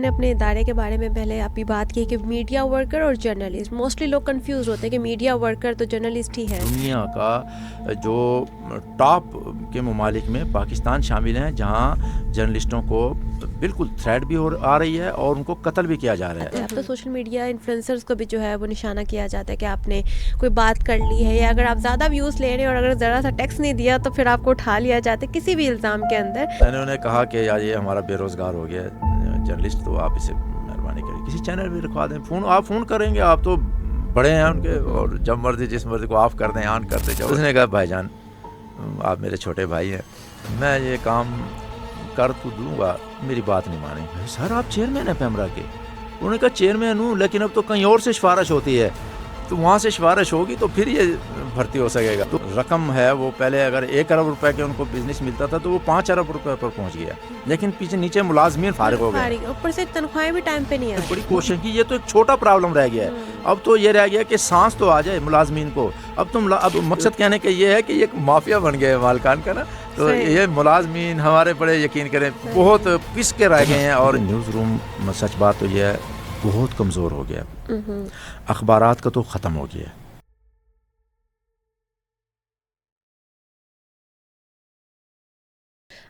نے اپنے ادارے کے بارے میں پہلے آپ کی بات کی کہ میڈیا ورکر اور جرنلسٹ، موسٹلی لوگ کنفیوز ہوتے ہیں کہ میڈیا ورکر تو جرنلسٹ ہی ہے. دنیا کا جو ٹاپ کے ممالک میں پاکستان شامل ہیں جہاں جرنلسٹوں کو بالکل تھریٹ بھی آ رہی ہے اور ان کو قتل بھی کیا جا رہا ہے. اب تو سوشل میڈیا انفلوئنسرز کو بھی جو ہے وہ نشانہ کیا جاتا ہے کہ آپ نے کوئی بات کر لی ہے، یا اگر آپ زیادہ ویوز لے رہے ہیں اور اگر ذرا سا ٹیکس نہیں دیا تو پھر آپ کو اٹھا لیا جاتا ہے کسی بھی الزام کے اندر. میں نے انہیں کہا کہ یار یہ ہمارا بے روزگار ہو گیا جرنلسٹ، تو آپ اسے مہربانی کریں کسی چینل میں رکھوا دیں. آپ فون کریں گے، آپ تو بڑے ہیں ان کے، اور جب مرضی جس مرضی کو آف کر دیں آن کر دیں. اس نے کہا بھائی جان آپ میرے چھوٹے بھائی ہیں، میں یہ کام کر تو دوں گا، میری بات نہیں مانیں. سر آپ چیئرمین ہیں پیمرا کے. انہوں نے کہا چیئرمین ہوں لیکن اب تو کہیں اور سے سفارش ہوتی ہے، تو وہاں سے سفارش ہوگی تو پھر یہ بھرتی ہو سکے گا. تو رقم ہے وہ پہلے اگر 1 ارب روپے کے ان کو بزنس ملتا تھا تو وہ 5 ارب روپے پر پہنچ گیا، لیکن پیچھے نیچے ملازمین فارغ ہو گئے. اوپر سے تنخواہیں بھی ٹائم پہ نہیں آئی. بڑی کوشش کی، یہ تو ایک چھوٹا پرابلم رہ گیا ہے. اب تو یہ رہ گیا کہ سانس تو آ جائے ملازمین کو. اب مقصد کہنے کا یہ ہے کہ یہ ایک مافیا بن گیا ہے مالکان کا نا. تو یہ ملازمین ہمارے بڑے یقین کریں بہت پس کے رہ گئے ہیں. اور نیوز روم سچ بات تو یہ ہے بہت کمزور ہو گیا، اخبارات کا تو ختم ہو گیا.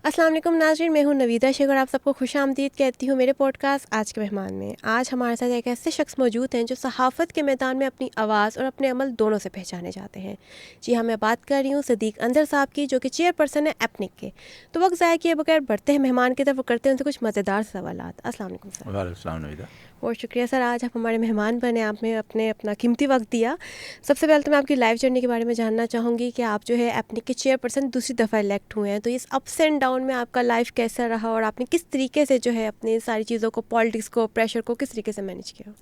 السلام علیکم ناظرین، میں ہوں نویدہ شیخ اور آپ سب کو خوش آمدید کہتی ہوں میرے پوڈ کاسٹ آج کے مہمان میں. آج ہمارے ساتھ ایک ایسے شخص موجود ہیں جو صحافت کے میدان میں اپنی آواز اور اپنے عمل دونوں سے پہچانے جاتے ہیں. جی ہاں، میں بات کر رہی ہوں صدیق انظر صاحب کی، جو کہ چیئر پرسن ہے ایپنک کے. تو وقت ضائع کیے بغیر بڑھتے ہیں مہمان کی طرف، کرتے ہیں ان سے کچھ مزیدار سوالات. السلام علیکم سر. وعلیکم السلام نویدہ. بہت شکریہ سر، آج آپ ہمارے مہمان بنے، آپ نے اپنا قیمتی وقت دیا. سب سے پہلے تو میں آپ کی لائف جرنی کے بارے میں جاننا چاہوں گی کہ آپ جو ہے ایپنک کے چیئر پرسن دوسری دفعہ الیکٹ ہوئے ہیں. تو اس اپس اینڈ ڈاؤن میں آپ کا لائف کیسا رہا اور آپ نے کس طریقے سے جو ہے اپنی ساری چیزوں کو، پالیٹکس کو، پریشر کو کس طریقے سے مینیج کیا؟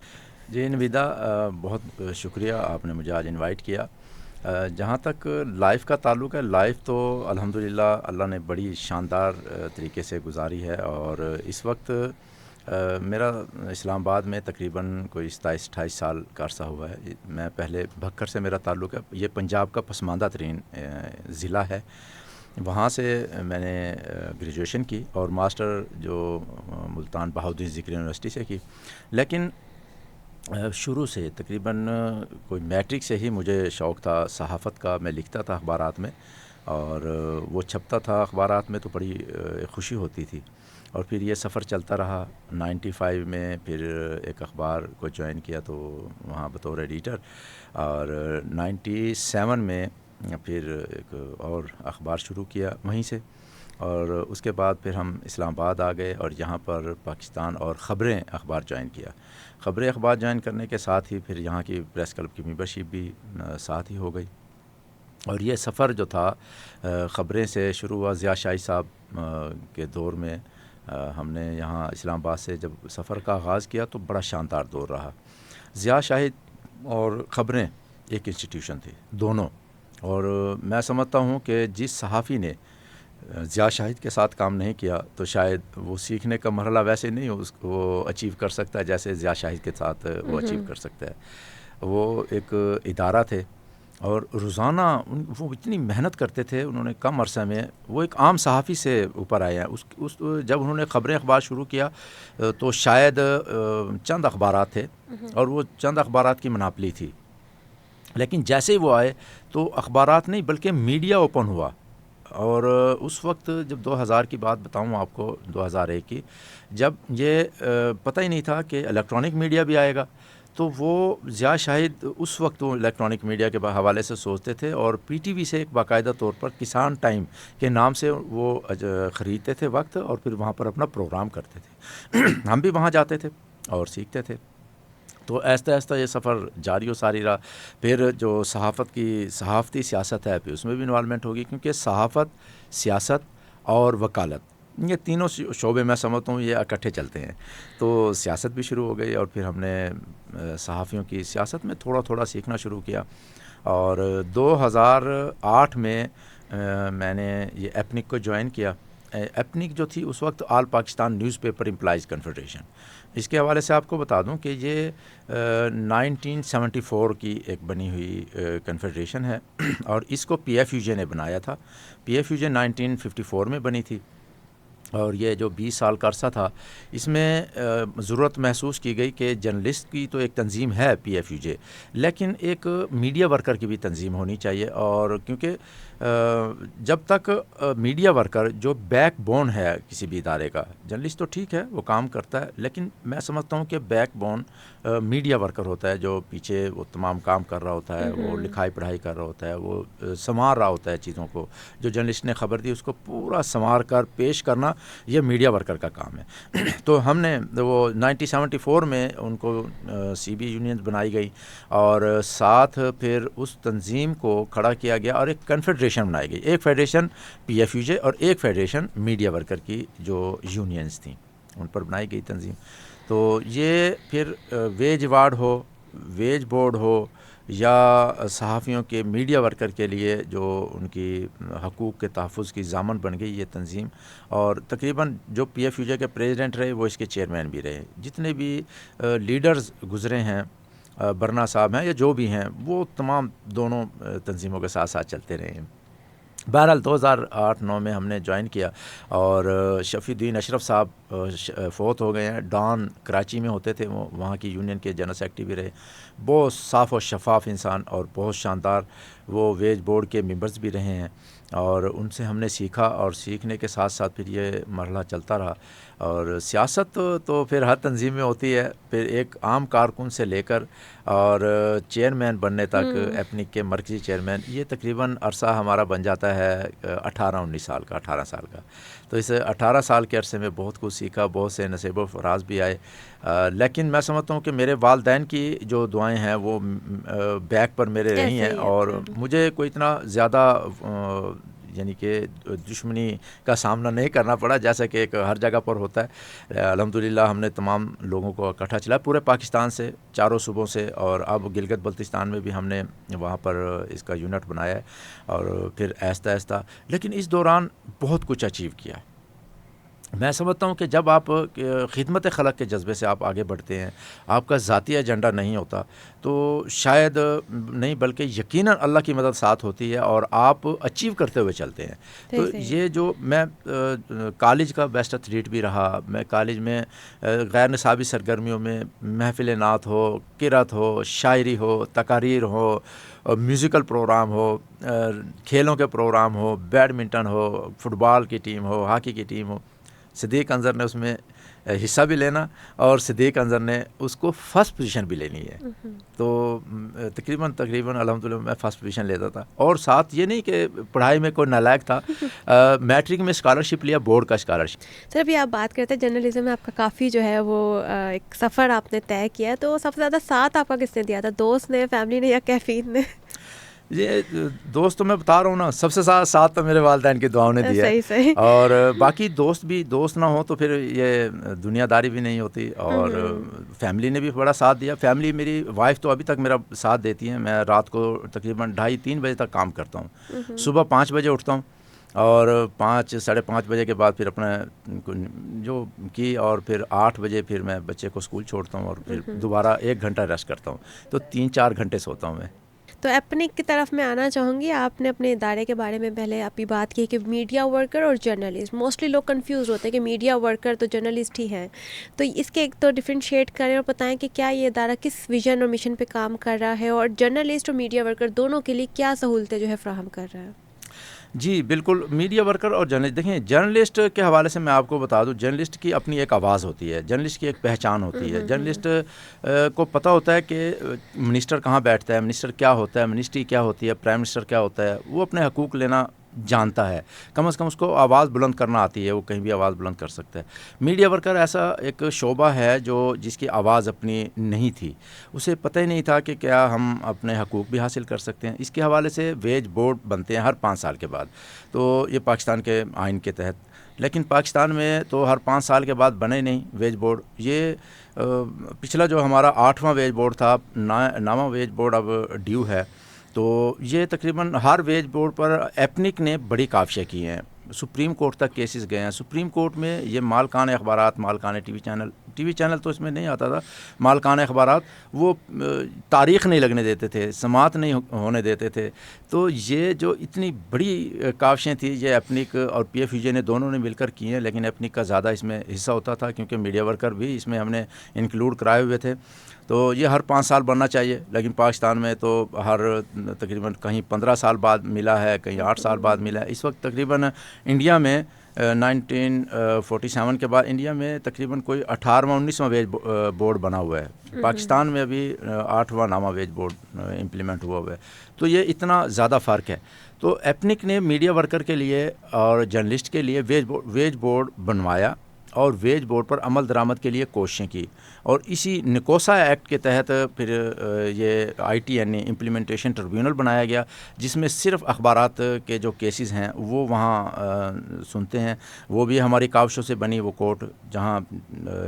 جی نویدہ، بہت شکریہ آپ نے مجھے آج انوائٹ کیا. جہاں تک لائف کا تعلق ہے، لائف تو الحمدللہ اللہ نے بڑی شاندار طریقے سے گزاری ہے. اور اس وقت میرا اسلام آباد میں تقریباً کوئی 27-28 سال کا عرصہ ہوا ہے. میں پہلے بھکر سے میرا تعلق ہے، یہ پنجاب کا پسماندہ ترین ضلع ہے. وہاں سے میں نے گریجویشن کی اور ماسٹر جو ملتان بہاؤالدین ذکری یونیورسٹی سے کی. لیکن شروع سے تقریباً کوئی میٹرک سے ہی مجھے شوق تھا صحافت کا. میں لکھتا تھا اخبارات میں اور وہ چھپتا تھا اخبارات میں، تو بڑی خوشی ہوتی تھی. اور پھر یہ سفر چلتا رہا. 95 میں پھر ایک اخبار کو جوائن کیا تو وہاں بطور ایڈیٹر، اور 97 میں پھر ایک اور اخبار شروع کیا وہیں سے. اور اس کے بعد پھر ہم اسلام آباد آ گئے اور یہاں پر پاکستان اور خبریں اخبار جوائن کیا. خبریں اخبار جوائن کرنے کے ساتھ ہی پھر یہاں کی پریس کلب کی ممبرشپ بھی ساتھ ہی ہو گئی. اور یہ سفر جو تھا خبریں سے شروع ہوا ضیاء شاہی صاحب کے دور میں. ہم نے یہاں اسلام آباد سے جب سفر کا آغاز کیا تو بڑا شاندار دور رہا. ضیاء شاہد اور خبریں ایک انسٹیٹیوشن تھی دونوں. اور میں سمجھتا ہوں کہ جس صحافی نے ضیاء شاہد کے ساتھ کام نہیں کیا تو شاید وہ سیکھنے کا مرحلہ ویسے نہیں وہ اچیو کر سکتا ہے جیسے ضیاء شاہد کے ساتھ وہ اچیو کر سکتا ہے. وہ ایک ادارہ تھے اور روزانہ وہ اتنی محنت کرتے تھے. انہوں نے کم عرصہ میں وہ ایک عام صحافی سے اوپر آئے ہیں. جب انہوں نے خبریں اخبار شروع کیا تو شاید چند اخبارات تھے اور وہ چند اخبارات کی مناپلی تھی. لیکن جیسے ہی وہ آئے تو اخبارات نہیں بلکہ میڈیا اوپن ہوا. اور اس وقت جب 2000 کی بات بتاؤں آپ کو، 2001 کی، جب یہ پتہ ہی نہیں تھا کہ الیکٹرانک میڈیا بھی آئے گا، تو وہ ضیاء شاہد اس وقت وہ الیکٹرانک میڈیا کے حوالے سے سوچتے تھے اور پی ٹی وی سے ایک باقاعدہ طور پر کسان ٹائم کے نام سے وہ خریدتے تھے وقت اور پھر وہاں پر اپنا پروگرام کرتے تھے. ہم بھی وہاں جاتے تھے اور سیکھتے تھے. تو آہستہ آہستہ یہ سفر جاری و ساری رہا. پھر جو صحافتی سیاست ہے پھر اس میں بھی انوالومنٹ ہوگی، کیونکہ صحافت، سیاست اور وکالت یہ تینوں شعبے میں سمجھتا ہوں یہ اکٹھے چلتے ہیں. تو سیاست بھی شروع ہو گئی اور پھر ہم نے صحافیوں کی سیاست میں تھوڑا تھوڑا سیکھنا شروع کیا. اور 2008 میں میں نے یہ ایپنک کو جوائن کیا. ایپنک جو تھی اس وقت آل Pakistan news paper employees confederation. اس کے حوالے سے آپ کو بتا دوں کہ یہ 1974 کی ایک بنی ہوئی کنفیڈریشن ہے اور اس کو پی ایف یو جے نے بنایا تھا. پی ایف یو جے 1954 میں بنی تھی اور یہ جو 20 سال کا عرصہ تھا اس میں ضرورت محسوس کی گئی کہ جرنلسٹ کی تو ایک تنظیم ہے PFUJ، لیکن ایک میڈیا ورکر کی بھی تنظیم ہونی چاہیے، اور کیونکہ جب تک میڈیا ورکر جو بیک بون ہے کسی بھی ادارے کا، جرنلسٹ تو ٹھیک ہے وہ کام کرتا ہے، لیکن میں سمجھتا ہوں کہ بیک بون میڈیا ورکر ہوتا ہے، جو پیچھے وہ تمام کام کر رہا ہوتا ہے، وہ لکھائی پڑھائی کر رہا ہوتا ہے، وہ سنوار رہا ہوتا ہے چیزوں کو، جو جرنلسٹ نے خبر دی اس کو پورا سنوار کر پیش کرنا یہ میڈیا ورکر کا کام ہے۔ تو ہم نے وہ 1974 میں ان کو CB یونینز بنائی گئی، اور ساتھ پھر اس تنظیم کو کھڑا کیا گیا اور ایک کنفیڈریشن بنائی گئی، ایک فیڈریشن PFUJ اور ایک فیڈریشن میڈیا ورکر کی جو یونینز تھیں ان پر بنائی گئی تنظیم۔ تو یہ پھر ویج وارڈ ہو، ویج بورڈ ہو، یا صحافیوں کے میڈیا ورکر کے لیے جو ان کی حقوق کے تحفظ کی ضامن بن گئی یہ تنظیم، اور تقریباً جو PFUJ کے پریزیڈنٹ رہے وہ اس کے چیئرمین بھی رہے، جتنے بھی لیڈرز گزرے ہیں، برنا صاحب ہیں یا جو بھی ہیں، وہ تمام دونوں تنظیموں کے ساتھ ساتھ چلتے رہے ہیں۔ بہرحال 2008-9 میں ہم نے جوائن کیا، اور شفیع الدین اشرف صاحب فوت ہو گئے ہیں، ڈان کراچی میں ہوتے تھے، وہ وہاں کی یونین کے جنرل سیکرٹری بھی رہے، بہت صاف و شفاف انسان اور بہت شاندار وہ ویج بورڈ کے ممبرز بھی رہے ہیں، اور ان سے ہم نے سیکھا، اور سیکھنے کے ساتھ ساتھ پھر یہ مرحلہ چلتا رہا۔ اور سیاست تو پھر ہر تنظیم میں ہوتی ہے، پھر ایک عام کارکن سے لے کر اور چیئرمین بننے تک، ایپنک کے مرکزی چیئرمین، یہ تقریباً عرصہ ہمارا بن جاتا ہے 18-19 سال کا، 18 سال کا۔ تو اس 18 سال کے عرصے میں بہت کچھ سیکھا، بہت سے نصیب و فراز بھی آئے، لیکن میں سمجھتا ہوں کہ میرے والدین کی جو دعائیں ہیں وہ بیک پر میرے رہی ہیں، اور مجھے کوئی اتنا زیادہ یعنی کہ دشمنی کا سامنا نہیں کرنا پڑا، جیسا کہ ایک ہر جگہ پر ہوتا ہے۔ الحمدللہ ہم نے تمام لوگوں کو اکٹھا چلا پورے پاکستان سے، چاروں صوبوں سے، اور اب گلگت بلتستان میں بھی ہم نے وہاں پر اس کا یونٹ بنایا ہے، اور پھر آہستہ آہستہ، لیکن اس دوران بہت کچھ اچیو کیا۔ میں سمجھتا ہوں کہ جب آپ خدمت خلق کے جذبے سے آپ آگے بڑھتے ہیں، آپ کا ذاتی ایجنڈا نہیں ہوتا، تو شاید نہیں بلکہ یقیناً اللہ کی مدد ساتھ ہوتی ہے، اور آپ اچیو کرتے ہوئے چلتے ہیں۔ تو یہ جو میں کالج کا بیسٹ ایتھلیٹ بھی رہا، میں کالج میں غیر نصابی سرگرمیوں میں محفل نعت ہو، قرات ہو، شاعری ہو، تقاریر ہو، میوزیکل پروگرام ہو، کھیلوں کے پروگرام ہو، بیڈمنٹن ہو، فٹ بال کی ٹیم ہو، ہاکی کی ٹیم ہو، صدیق انظر نے اس میں حصہ بھی لینا، اور صدیق انظر نے اس کو فرسٹ پوزیشن بھی لینی ہے۔ تو تقریباً الحمدللہ میں فرسٹ پوزیشن لیتا تھا، اور ساتھ یہ نہیں کہ پڑھائی میں کوئی نالائق تھا، میٹرک میں اسکالرشپ لیا، بورڈ کا اسکالرشپ۔ سر ابھی آپ بات کرتے ہیں جرنلزم میں آپ کا کافی جو ہے وہ ایک سفر آپ نے طے کیا ہے، تو سب سے زیادہ ساتھ آپ کا کس نے دیا تھا، دوست نے، فیملی نے، یا کیفین نے؟ یہ دوست تو میں بتا رہا ہوں نا، سب سے ساتھ تو میرے والدین کی دعاؤں نے دیا ہے، اور باقی دوست بھی، دوست نہ ہو تو پھر یہ دنیا داری بھی نہیں ہوتی، اور فیملی نے بھی بڑا ساتھ دیا۔ فیملی، میری وائف تو ابھی تک میرا ساتھ دیتی ہیں، میں رات کو تقریباً 2:30-3 بجے تک کام کرتا ہوں، صبح 5 بجے اٹھتا ہوں، اور 5-5:30 بجے کے بعد پھر اپنا جو کی، اور پھر 8 بجے پھر میں بچے کو اسکول چھوڑتا ہوں، اور پھر دوبارہ 1 گھنٹہ ریسٹ کرتا ہوں، تو 3-4 گھنٹے سوتا ہوں میں۔ تو ایپنک کی طرف میں آنا چاہوں گی۔ آپ نے اپنے ادارے کے بارے میں پہلے آپ کی بات کی کہ میڈیا ورکر اور جرنلسٹ، موسٹلی لوگ کنفیوز ہوتے ہیں کہ میڈیا ورکر تو جرنلسٹ ہی ہیں، تو اس کے ایک تو ڈفرینشیٹ کریں اور بتائیں کہ کیا یہ ادارہ کس ویژن اور مشن پہ کام کر رہا ہے، اور جرنلسٹ اور میڈیا ورکر دونوں کے لیے کیا سہولتیں جو ہے فراہم کر رہا ہے؟ جی بالکل، میڈیا ورکر اور جرنلسٹ، دیکھیں جرنلسٹ کے حوالے سے میں آپ کو بتا دوں، جرنلسٹ کی اپنی ایک آواز ہوتی ہے، جرنلسٹ کی ایک پہچان ہوتی ہے، جرنلسٹ کو پتہ ہوتا ہے کہ منسٹر کہاں بیٹھتا ہے، منسٹر کیا ہوتا ہے، منسٹری کیا ہوتی ہے، پرائم منسٹر کیا ہوتا ہے، وہ اپنے حقوق لینا جانتا ہے، کم از کم اس کو آواز بلند کرنا آتی ہے، وہ کہیں بھی آواز بلند کر سکتا ہے۔ میڈیا ورکر ایسا ایک شعبہ ہے جس کی آواز اپنی نہیں تھی، اسے پتہ ہی نہیں تھا کہ کیا ہم اپنے حقوق بھی حاصل کر سکتے ہیں۔ اس کے حوالے سے ویج بورڈ بنتے ہیں ہر 5 سال کے بعد، تو یہ پاکستان کے آئین کے تحت، لیکن پاکستان میں تو ہر 5 سال کے بعد بنے نہیں ویج بورڈ۔ یہ پچھلا جو ہمارا 8واں ویج بورڈ تھا، 9واں ویج بورڈ اب ڈیو ہے، تو یہ تقریباً ہر ویج بورڈ پر ایپنک نے بڑی کاوشیں کی ہیں، سپریم کورٹ تک کیسز گئے ہیں۔ سپریم کورٹ میں یہ مالکان اخبارات، مالکان T V channel T V channel تو اس میں نہیں آتا تھا. مالکان اخبارات وہ تاریخ نہیں لگنے دیتے تھے, سماعت نہیں ہونے دیتے تھے. تو یہ جو اتنی بڑی کاوشیں تھیں یہ ایپنک اور پی ایف یو جے نے دونوں نے مل کر کی ہیں, لیکن ایپنک کا زیادہ اس میں حصہ ہوتا تھا کیونکہ میڈیا ورکر بھی اس میں ہم نے انکلوڈ کرائے ہوئے تھے. تو یہ ہر 5 سال بننا چاہیے, لیکن پاکستان میں تو ہر تقریباً کہیں 15 سال بعد ملا ہے, کہیں 8 سال بعد ملا ہے. اس وقت تقریباً انڈیا میں 1947 کے بعد انڈیا میں تقریباً کوئی 18واں 19واں ویج بورڈ بنا ہوا ہے. پاکستان میں ابھی 8واں 9واں ویج بورڈ امپلیمنٹ ہوا ہے. تو یہ اتنا زیادہ فرق ہے. تو ایپنک نے میڈیا ورکر کے لیے اور جرنلسٹ کے لیے ویج بورڈ بنوایا اور ویج بورڈ پر عمل درآمد کے لیے کوششیں کی, اور اسی نکوسا ایکٹ کے تحت پھر یہ ITNA امپلیمنٹیشن ٹریبیونل بنایا گیا, جس میں صرف اخبارات کے جو کیسز ہیں وہ وہاں سنتے ہیں. وہ بھی ہماری کاوشوں سے بنی وہ کورٹ, جہاں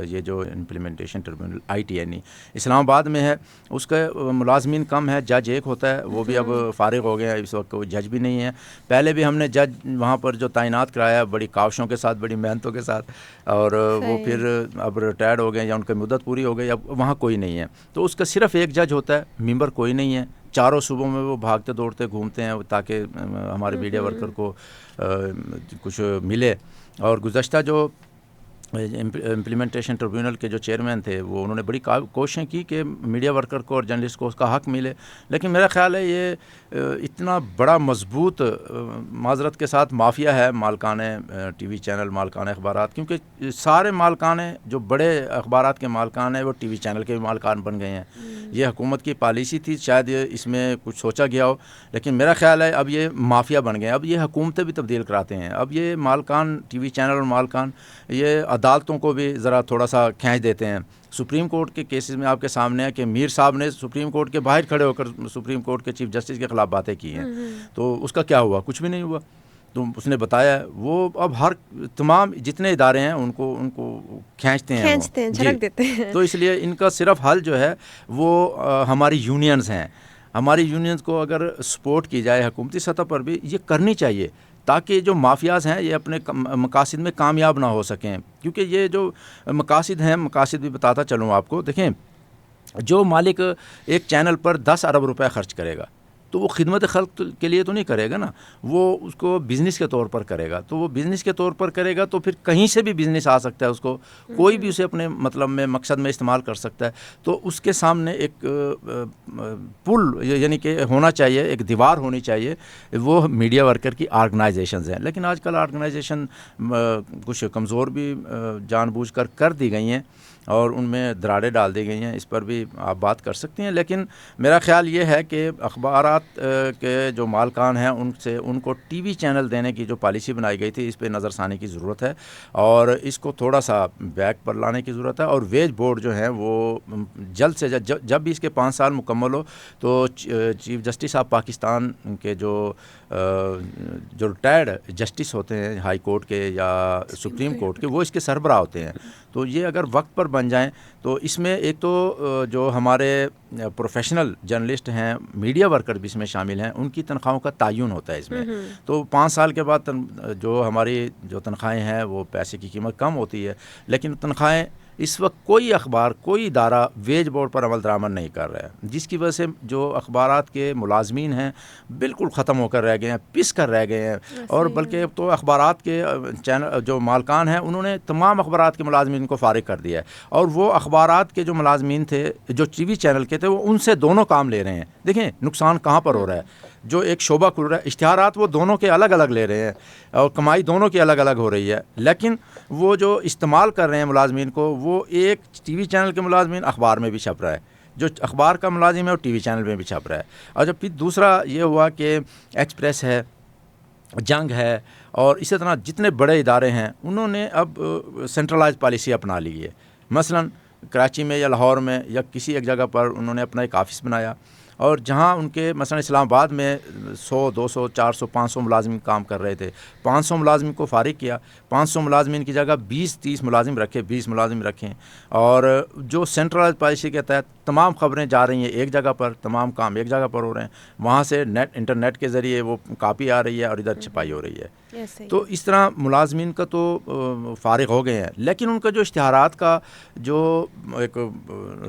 یہ جو امپلیمنٹیشن ٹریبیونل ITNA اسلام آباد میں ہے. اس کے ملازمین کم ہے, جج ایک ہوتا ہے, وہ بھی اب فارغ ہو گیا, اس وقت کوئی جج بھی نہیں ہے. پہلے بھی ہم نے جج وہاں پر جو تعینات کرایا بڑی کاوشوں کے ساتھ, بڑی محنتوں کے ساتھ, اور وہ پھر اب ریٹائرڈ ہو گئے یا ان کی مدت پوری ہو گئی, اب وہاں کوئی نہیں ہے. تو اس کا صرف ایک جج ہوتا ہے, ممبر کوئی نہیں ہے. چاروں صوبوں میں وہ بھاگتے دوڑتے گھومتے ہیں تاکہ ہمارے میڈیا ورکر کو کچھ ملے. اور گزشتہ جو امپلیمنٹیشن ٹریبیونل کے جو چیئرمین تھے وہ انہوں نے بڑی کوششیں کی کہ میڈیا ورکر کو اور جرنلسٹ کو اس کا حق ملے, لیکن میرا خیال ہے یہ اتنا بڑا مضبوط معذرت کے ساتھ مافیا ہے مالکان ٹی وی چینل, مالکان اخبارات, کیونکہ سارے مالکان جو بڑے اخبارات کے مالکان ہیں وہ ٹی وی چینل کے بھی مالکان بن گئے ہیں. یہ حکومت کی پالیسی تھی, شاید اس میں کچھ سوچا گیا ہو, لیکن میرا خیال ہے اب یہ مافیا بن گئے ہیں. اب یہ حکومتیں بھی تبدیل کراتے ہیں. اب یہ مالکان ٹی وی چینل اور مالکان یہ عدالتوں کو بھی ذرا تھوڑا سا کھینچ دیتے ہیں. سپریم کورٹ کے کیسز میں آپ کے سامنے ہے کہ میر صاحب نے سپریم کورٹ کے باہر کھڑے ہو کر سپریم کورٹ کے چیف جسٹس کے خلاف باتیں کی ہیں. تو اس کا کیا ہوا؟ کچھ بھی نہیں ہوا. تو اس نے بتایا وہ اب ہر تمام جتنے ادارے ہیں ان کو کھینچتے ہیں, جھلک دیتے ہیں. تو اس لیے ان کا صرف حل جو ہے وہ ہماری یونینز ہیں. ہماری یونینز کو اگر سپورٹ کی جائے حکومتی سطح پر بھی, یہ کرنی چاہیے تاکہ جو مافیاز ہیں یہ اپنے مقاصد میں کامیاب نہ ہو سکیں. کیونکہ یہ جو مقاصد ہیں, مقاصد بھی بتاتا چلوں آپ کو. دیکھیں, جو مالک ایک چینل پر 10 ارب روپے خرچ کرے گا تو وہ خدمت خلق کے لیے تو نہیں کرے گا نا, وہ اس کو بزنس کے طور پر کرے گا. تو وہ بزنس کے طور پر کرے گا تو پھر کہیں سے بھی بزنس آ سکتا ہے, اس کو کوئی بھی اسے اپنے مطلب میں مقصد میں استعمال کر سکتا ہے. تو اس کے سامنے ایک پل یعنی کہ ہونا چاہیے, ایک دیوار ہونی چاہیے, وہ میڈیا ورکر کی آرگنائزیشنز ہیں. لیکن آج کل آرگنائزیشن کچھ کمزور بھی جان بوجھ کر دی گئی ہیں اور ان میں دراڑیں ڈال دی گئی ہیں. اس پر بھی آپ بات کر سکتی ہیں. لیکن میرا خیال یہ ہے کہ اخبارات کے جو مالکان ہیں ان کو ٹی وی چینل دینے کی جو پالیسی بنائی گئی تھی اس پہ نظر ثانی کی ضرورت ہے, اور اس کو تھوڑا سا بیک پر لانے کی ضرورت ہے. اور ویج بورڈ جو ہیں وہ جلد سے جب بھی اس کے 5 سال مکمل ہو تو چیف جسٹس آف پاکستان کے جو ریٹائرڈ جسٹس ہوتے ہیں ہائی کورٹ کے یا سپریم کورٹ کے, وہ اس کے سربراہ ہوتے ہیں. تو یہ اگر وقت پر بن جائیں تو اس میں ایک تو جو ہمارے پروفیشنل جرنلسٹ ہیں, میڈیا ورکر بھی اس میں شامل ہیں, ان کی تنخواہوں کا تعین ہوتا ہے اس میں. تو 5 سال کے بعد جو ہماری جو تنخواہیں ہیں وہ پیسے کی قیمت کم ہوتی ہے, لیکن تنخواہیں اس وقت کوئی اخبار, کوئی ادارہ ویج بورڈ پر عمل درآمد نہیں کر رہا ہے, جس کی وجہ سے جو اخبارات کے ملازمین ہیں بالکل ختم ہو کر رہ گئے ہیں, پس کر رہ گئے ہیں. اور بلکہ تو اخبارات کے چینل جو مالکان ہیں انہوں نے تمام اخبارات کے ملازمین کو فارغ کر دیا ہے, اور وہ اخبارات کے جو ملازمین تھے جو ٹی وی چینل کے تھے وہ ان سے دونوں کام لے رہے ہیں. دیکھیں نقصان کہاں پر ہو رہا ہے, جو ایک شعبہ کھل رہا ہے, اشتہارات وہ دونوں کے الگ الگ لے رہے ہیں اور کمائی دونوں کی الگ الگ ہو رہی ہے, لیکن وہ جو استعمال کر رہے ہیں ملازمین کو, وہ ایک ٹی وی چینل کے ملازمین اخبار میں بھی چھپ رہا ہے, جو اخبار کا ملازم ہے وہ ٹی وی چینل میں بھی چھپ رہا ہے. اور جب پھر دوسرا یہ ہوا کہ ایکسپریس ہے, جنگ ہے, اور اسی طرح جتنے بڑے ادارے ہیں انہوں نے اب سینٹرلائز پالیسی اپنا لی ہے. مثلا کراچی میں یا لاہور میں یا کسی ایک جگہ پر انہوں نے اپنا ایک آفس بنایا, اور جہاں ان کے مثلا اسلام آباد میں 100 200 400 500 ملازمین کام کر رہے تھے, 500 ملازمین کو فارغ کیا, 500 ملازمین کی جگہ 20-30 ملازم رکھے, 20 ملازم رکھیں, اور جو سینٹرلائز پالیسی کے تحت تمام خبریں جا رہی ہیں ایک جگہ پر, تمام کام ایک جگہ پر ہو رہے ہیں, وہاں سے انٹرنیٹ کے ذریعے وہ کاپی آ رہی ہے اور ادھر چھپائی ہو رہی ہے. تو اس طرح ملازمین کا تو فارغ ہو گئے ہیں، لیکن ان کا جو اشتہارات کا جو ایک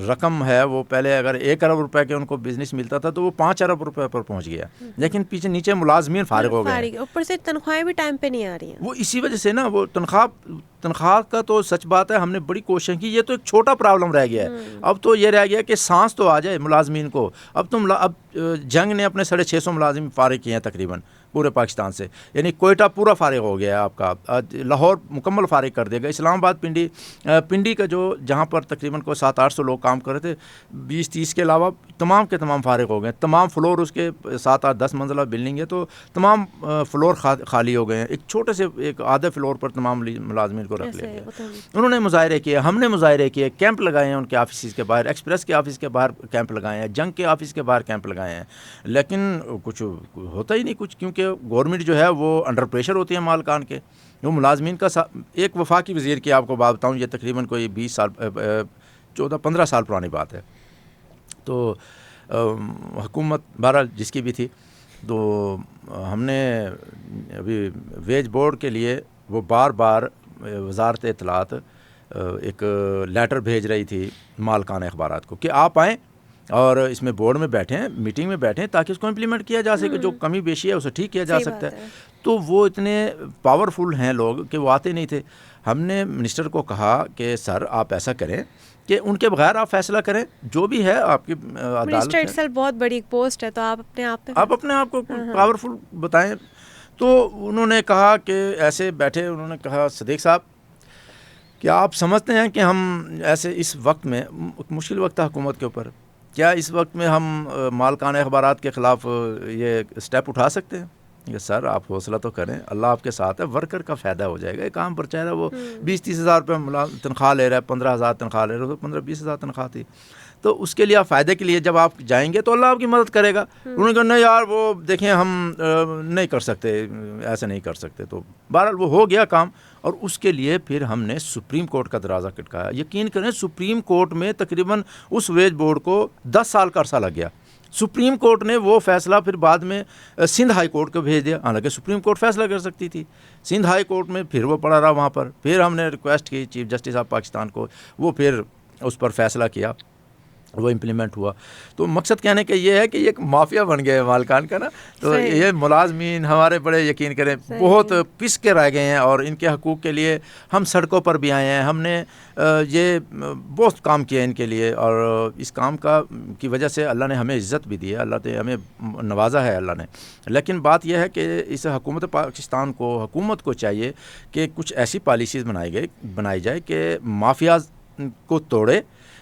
رقم ہے وہ پہلے اگر 1 ارب روپے کے ان کو بزنس ملتا تھا تو وہ 5 ارب روپے پر پہنچ گیا، لیکن پیچھے نیچے ملازمین فارغ ہو گئے ہیں، اوپر سے تنخواہیں بھی ٹائم پہ نہیں آ رہی ہیں. وہ اسی وجہ سے نا وہ تنخواہ کا تو سچ بات ہے، ہم نے بڑی کوشش کی، یہ تو ایک چھوٹا پرابلم رہ گیا ہے، اب تو یہ رہ گیا کہ سانس تو آ جائے ملازمین کو. اب جنگ نے اپنے 650 ملازم فارغ کیے ہیں تقریباً پورے پاکستان سے، یعنی کوئٹہ پورا فارغ ہو گیا ہے آپ کا، لاہور مکمل فارغ کر دے گا، اسلام آباد پنڈی کا جو جہاں پر تقریباً کوئی 700-800 لوگ کام کر رہے تھے، 20-30 کے علاوہ تمام کے تمام فارغ ہو گئے، تمام فلور اس کے 7-8-10 منزلہ بلڈنگ ہے تو تمام فلور خالی ہو گئے ہیں، ایک چھوٹے سے ایک آدھے فلور پر تمام ملازمین کو رکھ لیا گیا. انہوں نے مظاہرے کیے، ہم نے مظاہرے کیے، کیمپ لگائے ہیں ان کے آفیسز کے باہر، ایکسپریس کے آفس کے باہر کیمپ لگائے ہیں، جنگ کے آفس کے باہر کیمپ لگائے ہیں، لیکن کچھ ہوتا ہی نہیں کچھ، کیونکہ گورنمنٹ جو ہے وہ انڈر پریشر ہوتی ہے مالکان کے. وہ ملازمین کا ایک وفاقی وزیر کی آپ کو بات بتاؤں، یہ تقریباً کوئی 14-15 سال پرانی بات ہے، تو حکومت بہرحال جس کی بھی تھی، تو ہم نے ابھی ویج بورڈ کے لیے وہ بار بار وزارت اطلاعات ایک لیٹر بھیج رہی تھی مالکان اخبارات کو کہ آپ آئیں اور اس میں بورڈ میں بیٹھیں، میٹنگ میں بیٹھیں تاکہ اس کو امپلیمنٹ کیا جا سکے، جو کمی بیشی ہے اسے ٹھیک کیا جا سکتا ہے. تو وہ اتنے پاورفل ہیں لوگ کہ وہ آتے نہیں تھے. ہم نے منسٹر کو کہا کہ سر آپ ایسا کریں کہ ان کے بغیر آپ فیصلہ کریں، جو بھی ہے آپ کی عدالت ہے، بہت بڑی پوسٹ ہے، تو آپ اپنے آپ کو پاورفل بتائیں. تو انہوں نے کہا کہ ایسے بیٹھے، انہوں نے کہا صدیق صاحب کیا آپ سمجھتے ہیں کہ ہم ایسے اس وقت میں مشکل وقت ہے حکومت کے اوپر، کیا اس وقت میں ہم مالکان اخبارات کے خلاف یہ اسٹیپ اٹھا سکتے ہیں؟ کہ سر آپ حوصلہ تو کریں، اللہ آپ کے ساتھ ہے، ورکر کا فائدہ ہو جائے گا، ایک عام پرچہ ہے، وہ 20-30 ہزار روپے تنخواہ لے رہا ہے، 15,000 تنخواہ لے رہا ہے، 15-20 ہزار تنخواہ تھی، تو اس کے لیے آپ فائدے کے لیے جب آپ جائیں گے تو اللہ آپ کی مدد کرے گا. انہوں نے کہا نہیں یار وہ دیکھیں ہم نہیں کر سکتے، ایسے نہیں کر سکتے. تو بہرحال وہ ہو گیا کام، اور اس کے لیے پھر ہم نے سپریم کورٹ کا دروازہ کھٹکایا. یقین کریں سپریم کورٹ میں تقریباً اس ویج بورڈ کو 10 سال کا عرصہ لگ گیا. سپریم کورٹ نے وہ فیصلہ پھر بعد میں سندھ ہائی کورٹ کو بھیج دیا، حالانکہ سپریم کورٹ فیصلہ کر سکتی تھی. سندھ ہائی کورٹ میں پھر وہ پڑا رہا وہاں پر، پھر ہم نے ریکویسٹ کی چیف جسٹس آف پاکستان کو، وہ پھر اس پر فیصلہ کیا، وہ امپلیمنٹ ہوا. تو مقصد کہنے کا یہ ہے کہ یہ ایک مافیا بن گیا ہے مالکان کا نا. تو یہ ملازمین ہمارے بڑے یقین کریں بہت پس کے رہ گئے ہیں، اور ان کے حقوق کے لیے ہم سڑکوں پر بھی آئے ہیں، ہم نے یہ بہت کام کیا ان کے لیے، اور اس کام کی وجہ سے اللہ نے ہمیں عزت بھی دی ہے، اللہ نے ہمیں نوازا ہے اللہ نے. لیکن بات یہ ہے کہ اس حکومت پاکستان کو، حکومت کو چاہیے کہ کچھ ایسی پالیسیز بنائی جائے کہ مافیاز کو توڑے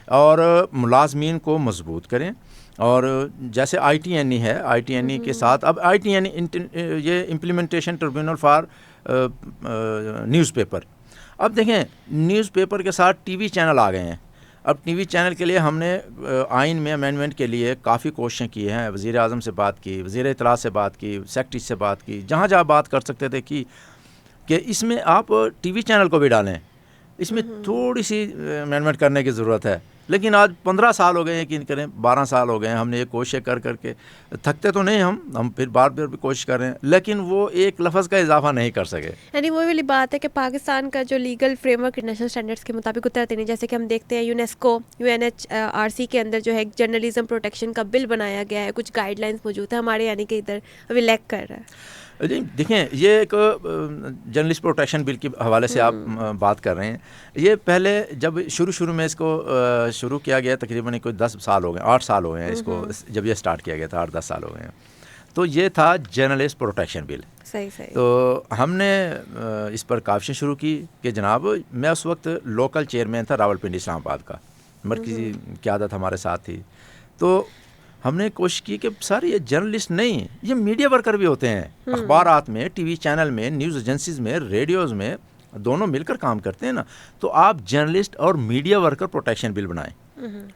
اور ملازمین کو مضبوط کریں. اور جیسے آئی ٹی این ای ہے، آئی ٹی این ای کے ساتھ اب آئی ٹی این ای یہ implementation tribunal for news paper. اب دیکھیں نیوز پیپر کے ساتھ ٹی وی چینل آ گئے ہیں. اب ٹی وی چینل کے لیے ہم نے آئین میں امینڈمنٹ کے لیے کافی کوششیں کی ہیں، وزیر اعظم سے بات کی، وزیر اطلاع سے بات کی، سیکرٹری سے بات کی، جہاں جہاں بات کر سکتے تھے کہ اس میں آپ ٹی وی چینل کو بھی ڈالیں، اس میں تھوڑی سی امینڈمنٹ کرنے کی ضرورت ہے. لیکن آج 15 سال ہو گئے ہیں، یقین کریں 12 سال ہو گئے ہیں، ہم نے یہ کوششیں کر کے تھکتے تو نہیں، ہم پھر بار بار بھی کوشش کر رہے ہیں، لیکن وہ ایک لفظ کا اضافہ نہیں کر سکے. یعنی وہی والی بات ہے کہ پاکستان کا جو legal frame work national standards کے مطابق اترتے نہیں. جیسے کہ ہم دیکھتے ہیں یونیسکو UNHRC کے اندر جو ہے جرنلزم پروٹیکشن کا بل بنایا گیا ہے، کچھ گائیڈ لائنس موجود ہیں، ہمارے یعنی کہ ادھر ابھی لیک کر رہا ہے. جی دیکھیں یہ ایک جرنلسٹ پروٹیکشن بل کے حوالے سے آپ بات کر رہے ہیں. یہ پہلے جب شروع میں اس کو شروع کیا گیا تقریباً کوئی 10 سال ہو گئے، 8 سال ہو گئے ہیں اس کو، جب یہ سٹارٹ کیا گیا تھا 8-10 سال ہو گئے ہیں. تو یہ تھا جرنلسٹ پروٹیکشن بل. صحیح. تو ہم نے اس پر کاوشیں شروع کی کہ جناب میں اس وقت لوکل چیئرمین تھا راولپنڈی اسلام آباد کا، مرکزی قیادت ہمارے ساتھ تھی. تو ہم نے کوشش کی کہ سر یہ جرنلسٹ نہیں، یہ میڈیا ورکر بھی ہوتے ہیں، اخبارات میں، ٹی وی چینل میں، نیوز ایجنسیز میں، ریڈیوز میں، دونوں مل کر کام کرتے ہیں نا. تو آپ جرنلسٹ اور میڈیا ورکر پروٹیکشن بل بنائیں.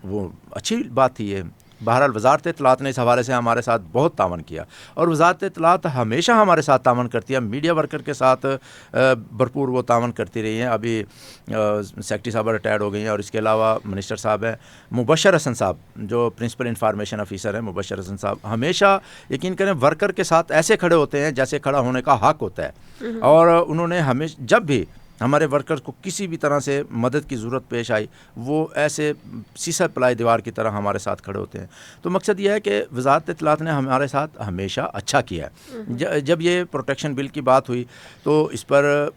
وہ اچھی بات تھی یہ. بہرحال وزارت اطلاعات نے اس حوالے سے ہمارے ساتھ بہت تعاون کیا، اور وزارت اطلاعات ہمیشہ ہمارے ساتھ تعاون کرتی ہے، میڈیا ورکر کے ساتھ بھرپور وہ تعاون کرتی رہی ہیں. ابھی سیکٹری صاحب ریٹائرڈ ہو گئی ہیں، اور اس کے علاوہ منسٹر صاحب ہیں مبشر حسن صاحب جو پرنسپل انفارمیشن آفیسر ہیں. مبشر حسن صاحب ہمیشہ یقین کریں ورکر کے ساتھ ایسے کھڑے ہوتے ہیں جیسے کھڑا ہونے کا حق ہوتا ہے، اور انہوں نے ہمیشہ جب بھی ہمارے ورکرز کو کسی بھی طرح سے مدد کی ضرورت پیش آئی وہ ایسے سیسا پلائی دیوار کی طرح ہمارے ساتھ کھڑے ہوتے ہیں. تو مقصد یہ ہے کہ وزارت اطلاعات نے ہمارے ساتھ ہمیشہ اچھا کیا ہے. جب یہ پروٹیکشن بل کی بات ہوئی تو اس پر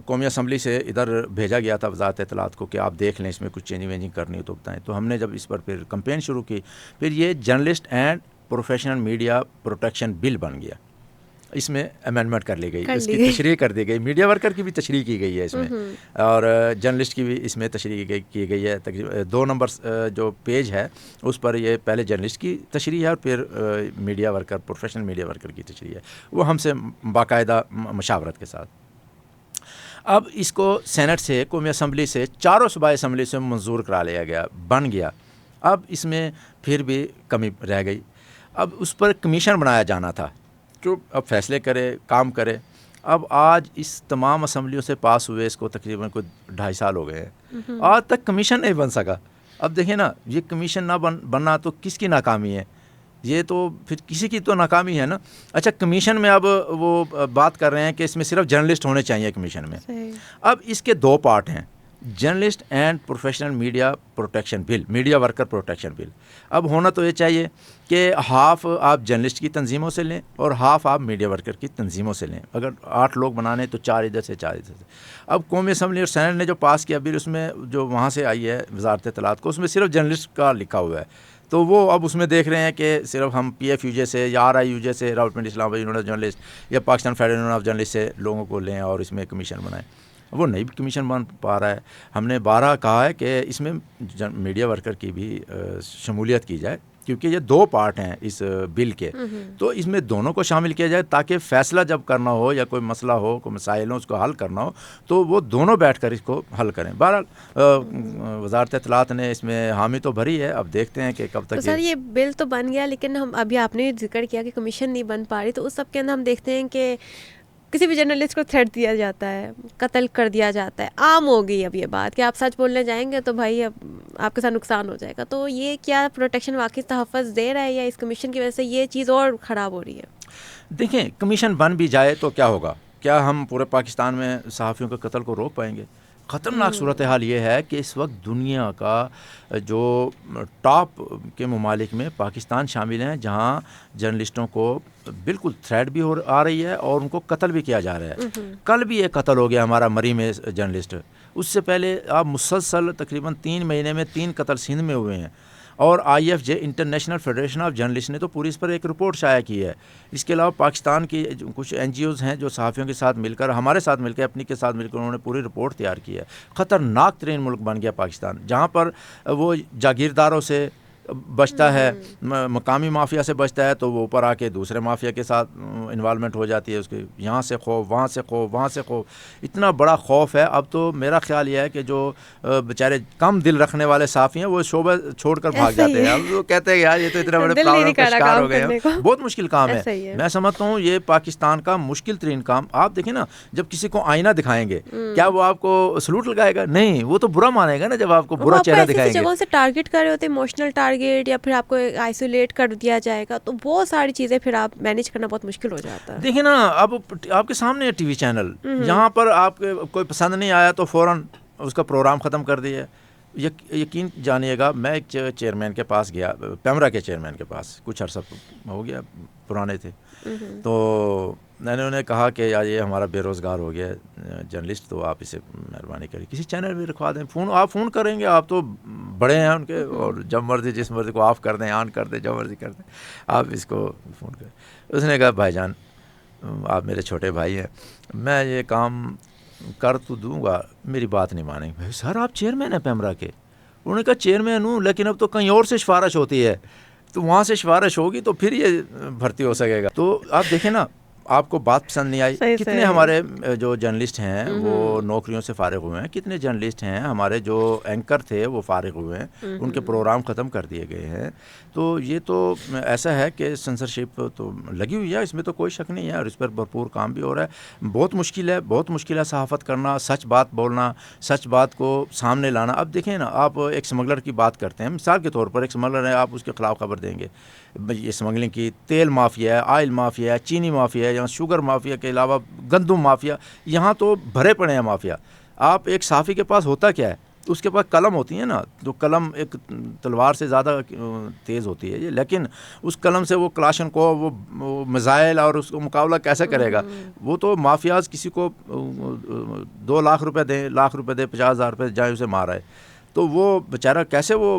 قومی اسمبلی سے ادھر بھیجا گیا تھا وزارت اطلاعات کو کہ آپ دیکھ لیں اس میں کچھ چینجنگ وینجنگ کرنی ہو تو بتائیں. تو ہم نے جب اس پر پھر کمپین شروع کی، پھر یہ journalist and professional media protection bill بن گیا. اس میں امینڈمنٹ کر لی گئی، اس کی تشریح کر دی گئی، میڈیا ورکر کی بھی تشریح کی گئی ہے اس میں، اور جرنلسٹ کی بھی اس میں تشریح کی گئی ہے. تقریباً 2 نمبر جو پیج ہے اس پر یہ پہلے جرنلسٹ کی تشریح ہے اور پھر media worker professional media worker کی تشریح ہے، وہ ہم سے باقاعدہ مشاورت کے ساتھ. اب اس کو سینٹ سے قومی اسمبلی سے چاروں صوبائی اسمبلی سے منظور کرا لیا گیا، بن گیا. اب اس میں پھر بھی کمی رہ گئی. اب اس پر کمیشن بنایا جانا تھا جو اب فیصلے کرے کام کرے. اب آج اس تمام اسمبلیوں سے پاس ہوئے اس کو تقریباً کوئی 2.5 سال ہو گئے ہیں، آج تک کمیشن نہیں بن سکا. اب دیکھیں نا، یہ کمیشن نہ بننا تو کس کی ناکامی ہے؟ یہ تو پھر کسی کی تو ناکامی ہے نا. اچھا کمیشن میں اب وہ بات کر رہے ہیں کہ اس میں صرف جرنلسٹ ہونے چاہیے کمیشن میں. اب اس کے 2 پارٹ ہیں، journalist and professional media protection bill, media worker protection bill. اب ہونا تو یہ چاہیے کہ ہاف آپ جرنلسٹ کی تنظیموں سے لیں اور ہاف آپ میڈیا ورکر کی تنظیموں سے لیں. اگر 8 لوگ بنانے تو 4 ادھر سے 4 ادھر سے. اب قومی اسمبلی اور سینٹ نے جو پاس کیا بل، اس میں جو وہاں سے آئی ہے وزارت اطلاعات کو، اس میں صرف جرنلسٹ کا لکھا ہوا ہے. تو وہ اب اس میں دیکھ رہے ہیں کہ صرف ہم پی ایف یو جے سے یا آر آئی یو جے سے، راولپنڈی اسلام آباد یونین آف جرنلسٹ یا پاکستان فیڈریشن آف جرنلسٹ سے لوگوں کو لیں اور اس میں کمیشن بنائیں. وہ نہیں بھی کمیشن بن پا رہا ہے. ہم نے 12 کہا ہے کہ اس میں میڈیا ورکر کی بھی شمولیت کی جائے، کیونکہ یہ 2 پارٹ ہیں اس بل کے، تو اس میں دونوں کو شامل کیا جائے تاکہ فیصلہ جب کرنا ہو یا کوئی مسئلہ ہو، کوئی مسائل ہو، اس کو حل کرنا ہو تو وہ دونوں بیٹھ کر اس کو حل کریں. بہرحال وزارت اطلاعات نے اس میں حامی تو بھری ہے، اب دیکھتے ہیں کہ کب تک. سر یہ بل تو بن گیا، لیکن ہم ابھی آپ نے ذکر کیا کہ کمیشن نہیں بن پا رہی، تو اس سب کے اندر ہم دیکھتے ہیں کہ کسی بھی جرنلسٹ کو تھریٹ دیا جاتا ہے، قتل کر دیا جاتا ہے. عام ہو گئی اب یہ بات کہ آپ سچ بولنے جائیں گے تو بھائی اب آپ کے ساتھ نقصان ہو جائے گا. تو یہ کیا پروٹیکشن واقعی تحفظ دے رہا ہے یا اس کمیشن کی وجہ سے یہ چیز اور خراب ہو رہی ہے؟ دیکھیں کمیشن بن بھی جائے تو کیا ہوگا؟ کیا ہم پورے پاکستان میں صحافیوں کے قتل کو روک پائیں گے؟ خطرناک صورتحال یہ ہے کہ اس وقت دنیا کا جو ٹاپ کے ممالک میں پاکستان شامل ہیں جہاں جرنلسٹوں کو بالکل تھریٹ بھی آ رہی ہے اور ان کو قتل بھی کیا جا رہا ہے. کل بھی ایک قتل ہو گیا ہمارا مری میں جرنلسٹ. اس سے پہلے آپ مسلسل تقریباً 3 مہینے میں 3 قتل سندھ میں ہوئے ہیں. اور I F J International Federation of Journalist نے تو پوری اس پر ایک رپورٹ شائع کی ہے. اس کے علاوہ پاکستان کی کچھ این جی اوز ہیں جو صحافیوں کے ساتھ مل کر، ہمارے ساتھ مل کے، اپنی کے ساتھ مل کر انہوں نے پوری رپورٹ تیار کی ہے. خطرناک ترین ملک بن گیا پاکستان، جہاں پر وہ جاگیرداروں سے بچتا ہے، مقامی مافیا سے بچتا ہے تو وہ اوپر آ کے دوسرے مافیا کے ساتھ انوالومنٹ ہو جاتی ہے. اس کے یہاں سے خوف، وہاں سے خوف، وہاں سے خوف، اتنا بڑا خوف ہے. اب تو میرا خیال یہ ہے کہ جو بیچارے کم دل رکھنے والے صحافی ہیں وہ شعبہ چھوڑ کر بھاگ جاتے ہیں. اب وہ کہتے ہیں یار یہ تو اتنے بڑے پرابلم کا شکار ہو گئے ہیں، بہت مشکل کام ہے. میں سمجھتا ہوں یہ پاکستان کا مشکل ترین کام. آپ دیکھیں نا، جب کسی کو آئینہ دکھائیں گے کیا وہ آپ کو سلوٹ لگائے گا؟ نہیں، وہ تو برا مانے گا نا جب آپ کو برا چہرہ دکھائیں گے. جگہوں سے ٹارگٹ کر رہے ہوتے ہیں، ایموشنل ٹارگٹ، یا پھر آپ کو آئسولیٹ کر دیا جائے گا، تو وہ ساری چیزیں پھر آپ مینیج کرنا بہت مشکل ہو جاتا ہے. دیکھیں نا، اب آپ کے سامنے ٹی وی چینل، یہاں پر آپ کوئی پسند نہیں آیا تو فوراً اس کا پروگرام ختم کر دیا. یقین جانیے گا، میں ایک چیئرمین کے پاس گیا، پیمرا کے چیئرمین کے پاس، کچھ عرصہ ہو گیا، پرانے تھے. تو میں نے انہیں کہا کہ یار یہ ہمارا بے روزگار ہو گیا جرنلسٹ، تو آپ اسے مہربانی کریے کسی چینل میں رکھوا دیں. آپ فون کریں گے، آپ تو بڑے ہیں ان کے، اور جب مرضی جس مرضی کو آف کر دیں، آن کر دیں، جو مرضی کر دیں، آپ اس کو فون کریں. اس نے کہا بھائی جان آپ میرے چھوٹے بھائی ہیں، میں یہ کام کر تو دوں گا، میری بات نہیں مانیں گے. سر آپ چیئرمین ہیں پیمرا کے. انہوں نے کہا چیئرمین ہوں، لیکن اب تو کہیں اور سے سفارش ہوتی ہے، تو وہاں سے سفارش ہوگی تو پھر یہ بھرتی ہو سکے گا. تو آپ دیکھیں نا، آپ کو بات پسند نہیں آئی. صحیح کتنے صحیح. ہمارے جو جرنلسٹ ہیں وہ نوکریوں سے فارغ ہوئے ہیں, کتنے جرنلسٹ ہیں ہمارے جو اینکر تھے وہ فارغ ہوئے ہیں, ان کے پروگرام ختم کر دیے گئے ہیں. تو یہ تو ایسا ہے کہ سنسرشپ تو لگی ہوئی ہے, اس میں تو کوئی شک نہیں ہے, اور اس پر بھرپور کام بھی ہو رہا ہے. بہت مشکل ہے صحافت کرنا, سچ بات بولنا, سچ بات کو سامنے لانا. اب دیکھیں نا, آپ ایک اسمگلر کی بات کرتے ہیں, مثال کے طور پر ایک اسمگلر ہے, آپ اس کے خلاف خبر دیں گے, یہ اسمگلنگ کی, تیل مافیا ہے, آئل مافیا ہے, چینی مافیا ہے, یہاں شوگر مافیا کے علاوہ گندم مافیا, یہاں تو بھرے پڑے ہیں مافیا. آپ ایک صحافی کے پاس ہوتا کیا ہے, اس کے پاس قلم ہوتی ہے نا, تو قلم ایک تلوار سے زیادہ تیز ہوتی ہے یہ, لیکن اس قلم سے وہ کلاشن کو وہ میزائل اور اس کو مقابلہ کیسے کرے گا. وہ تو مافیاز کسی کو 2 لاکھ روپے دیں, 50,000 روپے جائیں اسے مار آئے, تو وہ بیچارہ کیسے وہ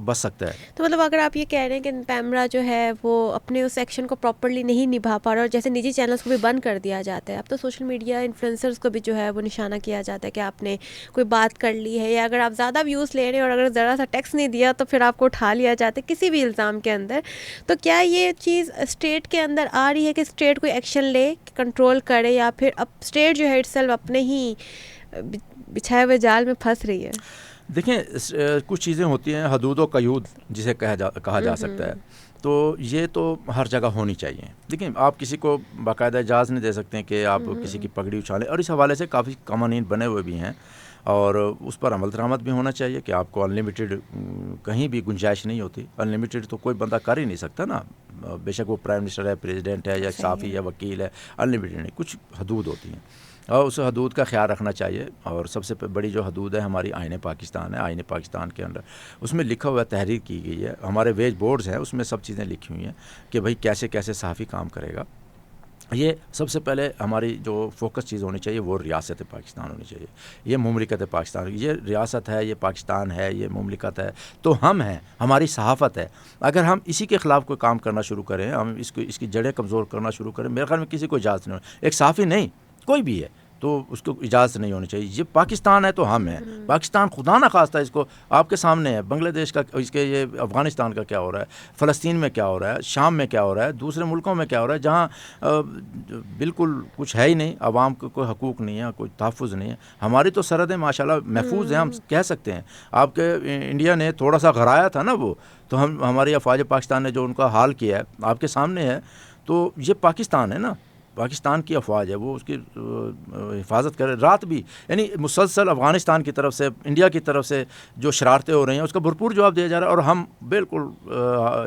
بچ سکتا ہے. تو مطلب اگر آپ یہ کہہ رہے ہیں کہ پیمرا جو ہے وہ اپنے اس ایکشن کو پراپرلی نہیں نبھا پا رہا, اور جیسے نجی چینلز کو بھی بند کر دیا جاتا ہے, اب تو سوشل میڈیا انفلوئنسرز کو بھی جو ہے وہ نشانہ کیا جاتا ہے کہ آپ نے کوئی بات کر لی ہے, یا اگر آپ زیادہ ویوز لے رہے ہیں اور اگر ذرا سا ٹیکس نہیں دیا تو پھر آپ کو اٹھا لیا جاتا ہے کسی بھی الزام کے اندر. تو کیا یہ چیز اسٹیٹ کے اندر آ رہی ہے کہ اسٹیٹ کوئی ایکشن لے, کنٹرول کرے, یا پھر اب اسٹیٹ جو ہے اٹ سیلف اپنے ہی بچھائے ہوئے جال میں پھنس رہی ہے؟ دیکھیں, کچھ چیزیں ہوتی ہیں حدود و قیود جسے کہا جا سکتا ہے, تو یہ تو ہر جگہ ہونی چاہیے. دیکھیں, آپ کسی کو باقاعدہ اجازت نہیں دے سکتے ہیں کہ آپ کسی کی پگڑی اچھالیں, اور اس حوالے سے کافی قوانین بنے ہوئے بھی ہیں, اور اس پر عمل درآمد بھی ہونا چاہیے کہ آپ کو انلمیٹڈ کہیں بھی گنجائش نہیں ہوتی. انلمیٹڈ تو کوئی بندہ کر ہی نہیں سکتا نا, بے شک وہ پرائم منسٹر ہے, پریزیڈنٹ ہے, یا صحافی ہے, وکیل ہے, انلمیٹڈ نہیں, کچھ حدود ہوتی ہیں, اور اس حدود کا خیال رکھنا چاہیے. اور سب سے بڑی جو حدود ہے ہماری آئین پاکستان ہے. آئین پاکستان کے اندر اس میں لکھا ہوا تحریر کی گئی ہے, ہمارے ویج بورڈز ہیں اس میں سب چیزیں لکھی ہوئی ہیں کہ بھئی کیسے کیسے صحافی کام کرے گا. یہ سب سے پہلے ہماری جو فوکس چیز ہونی چاہیے وہ ریاست پاکستان ہونی چاہیے, یہ مملکت پاکستان. یہ ریاست ہے, یہ پاکستان ہے, یہ مملکت ہے, تو ہم ہیں, ہماری صحافت ہے. اگر ہم اسی کے خلاف کوئی کام کرنا شروع کریں, ہم اس کی جڑیں کمزور کرنا شروع کریں, میرے خیال میں کسی کو اجازت نہیں ہونی. ایک صحافی نہیں, کوئی بھی ہے, تو اس کو اجازت نہیں ہونی چاہیے. یہ پاکستان ہے تو ہم ہیں. پاکستان خدا نہ خواستہ اس کو آپ کے سامنے ہے, بنگلہ دیش کا, اس کے یہ افغانستان کا کیا ہو رہا ہے, فلسطین میں کیا ہو رہا ہے, شام میں کیا ہو رہا ہے, دوسرے ملکوں میں کیا ہو رہا ہے, جہاں بالکل کچھ ہے ہی نہیں, عوام کو کوئی حقوق نہیں ہے, کوئی تحفظ نہیں ہے. ہماری تو سرحدیں ماشاءاللہ محفوظ ہیں, ہم کہہ سکتے ہیں. آپ کے انڈیا نے تھوڑا سا غرایا تھا نا وہ, تو ہماری افواج پاکستان نے جو ان کا حال کیا ہے آپ کے سامنے ہے. تو یہ پاکستان ہے نا, پاکستان کی افواج ہے, وہ اس کی حفاظت کرے. رات بھی یعنی مسلسل افغانستان کی طرف سے, انڈیا کی طرف سے جو شرارتیں ہو رہی ہیں اس کا بھرپور جواب دیا جا رہا ہے, اور ہم بالکل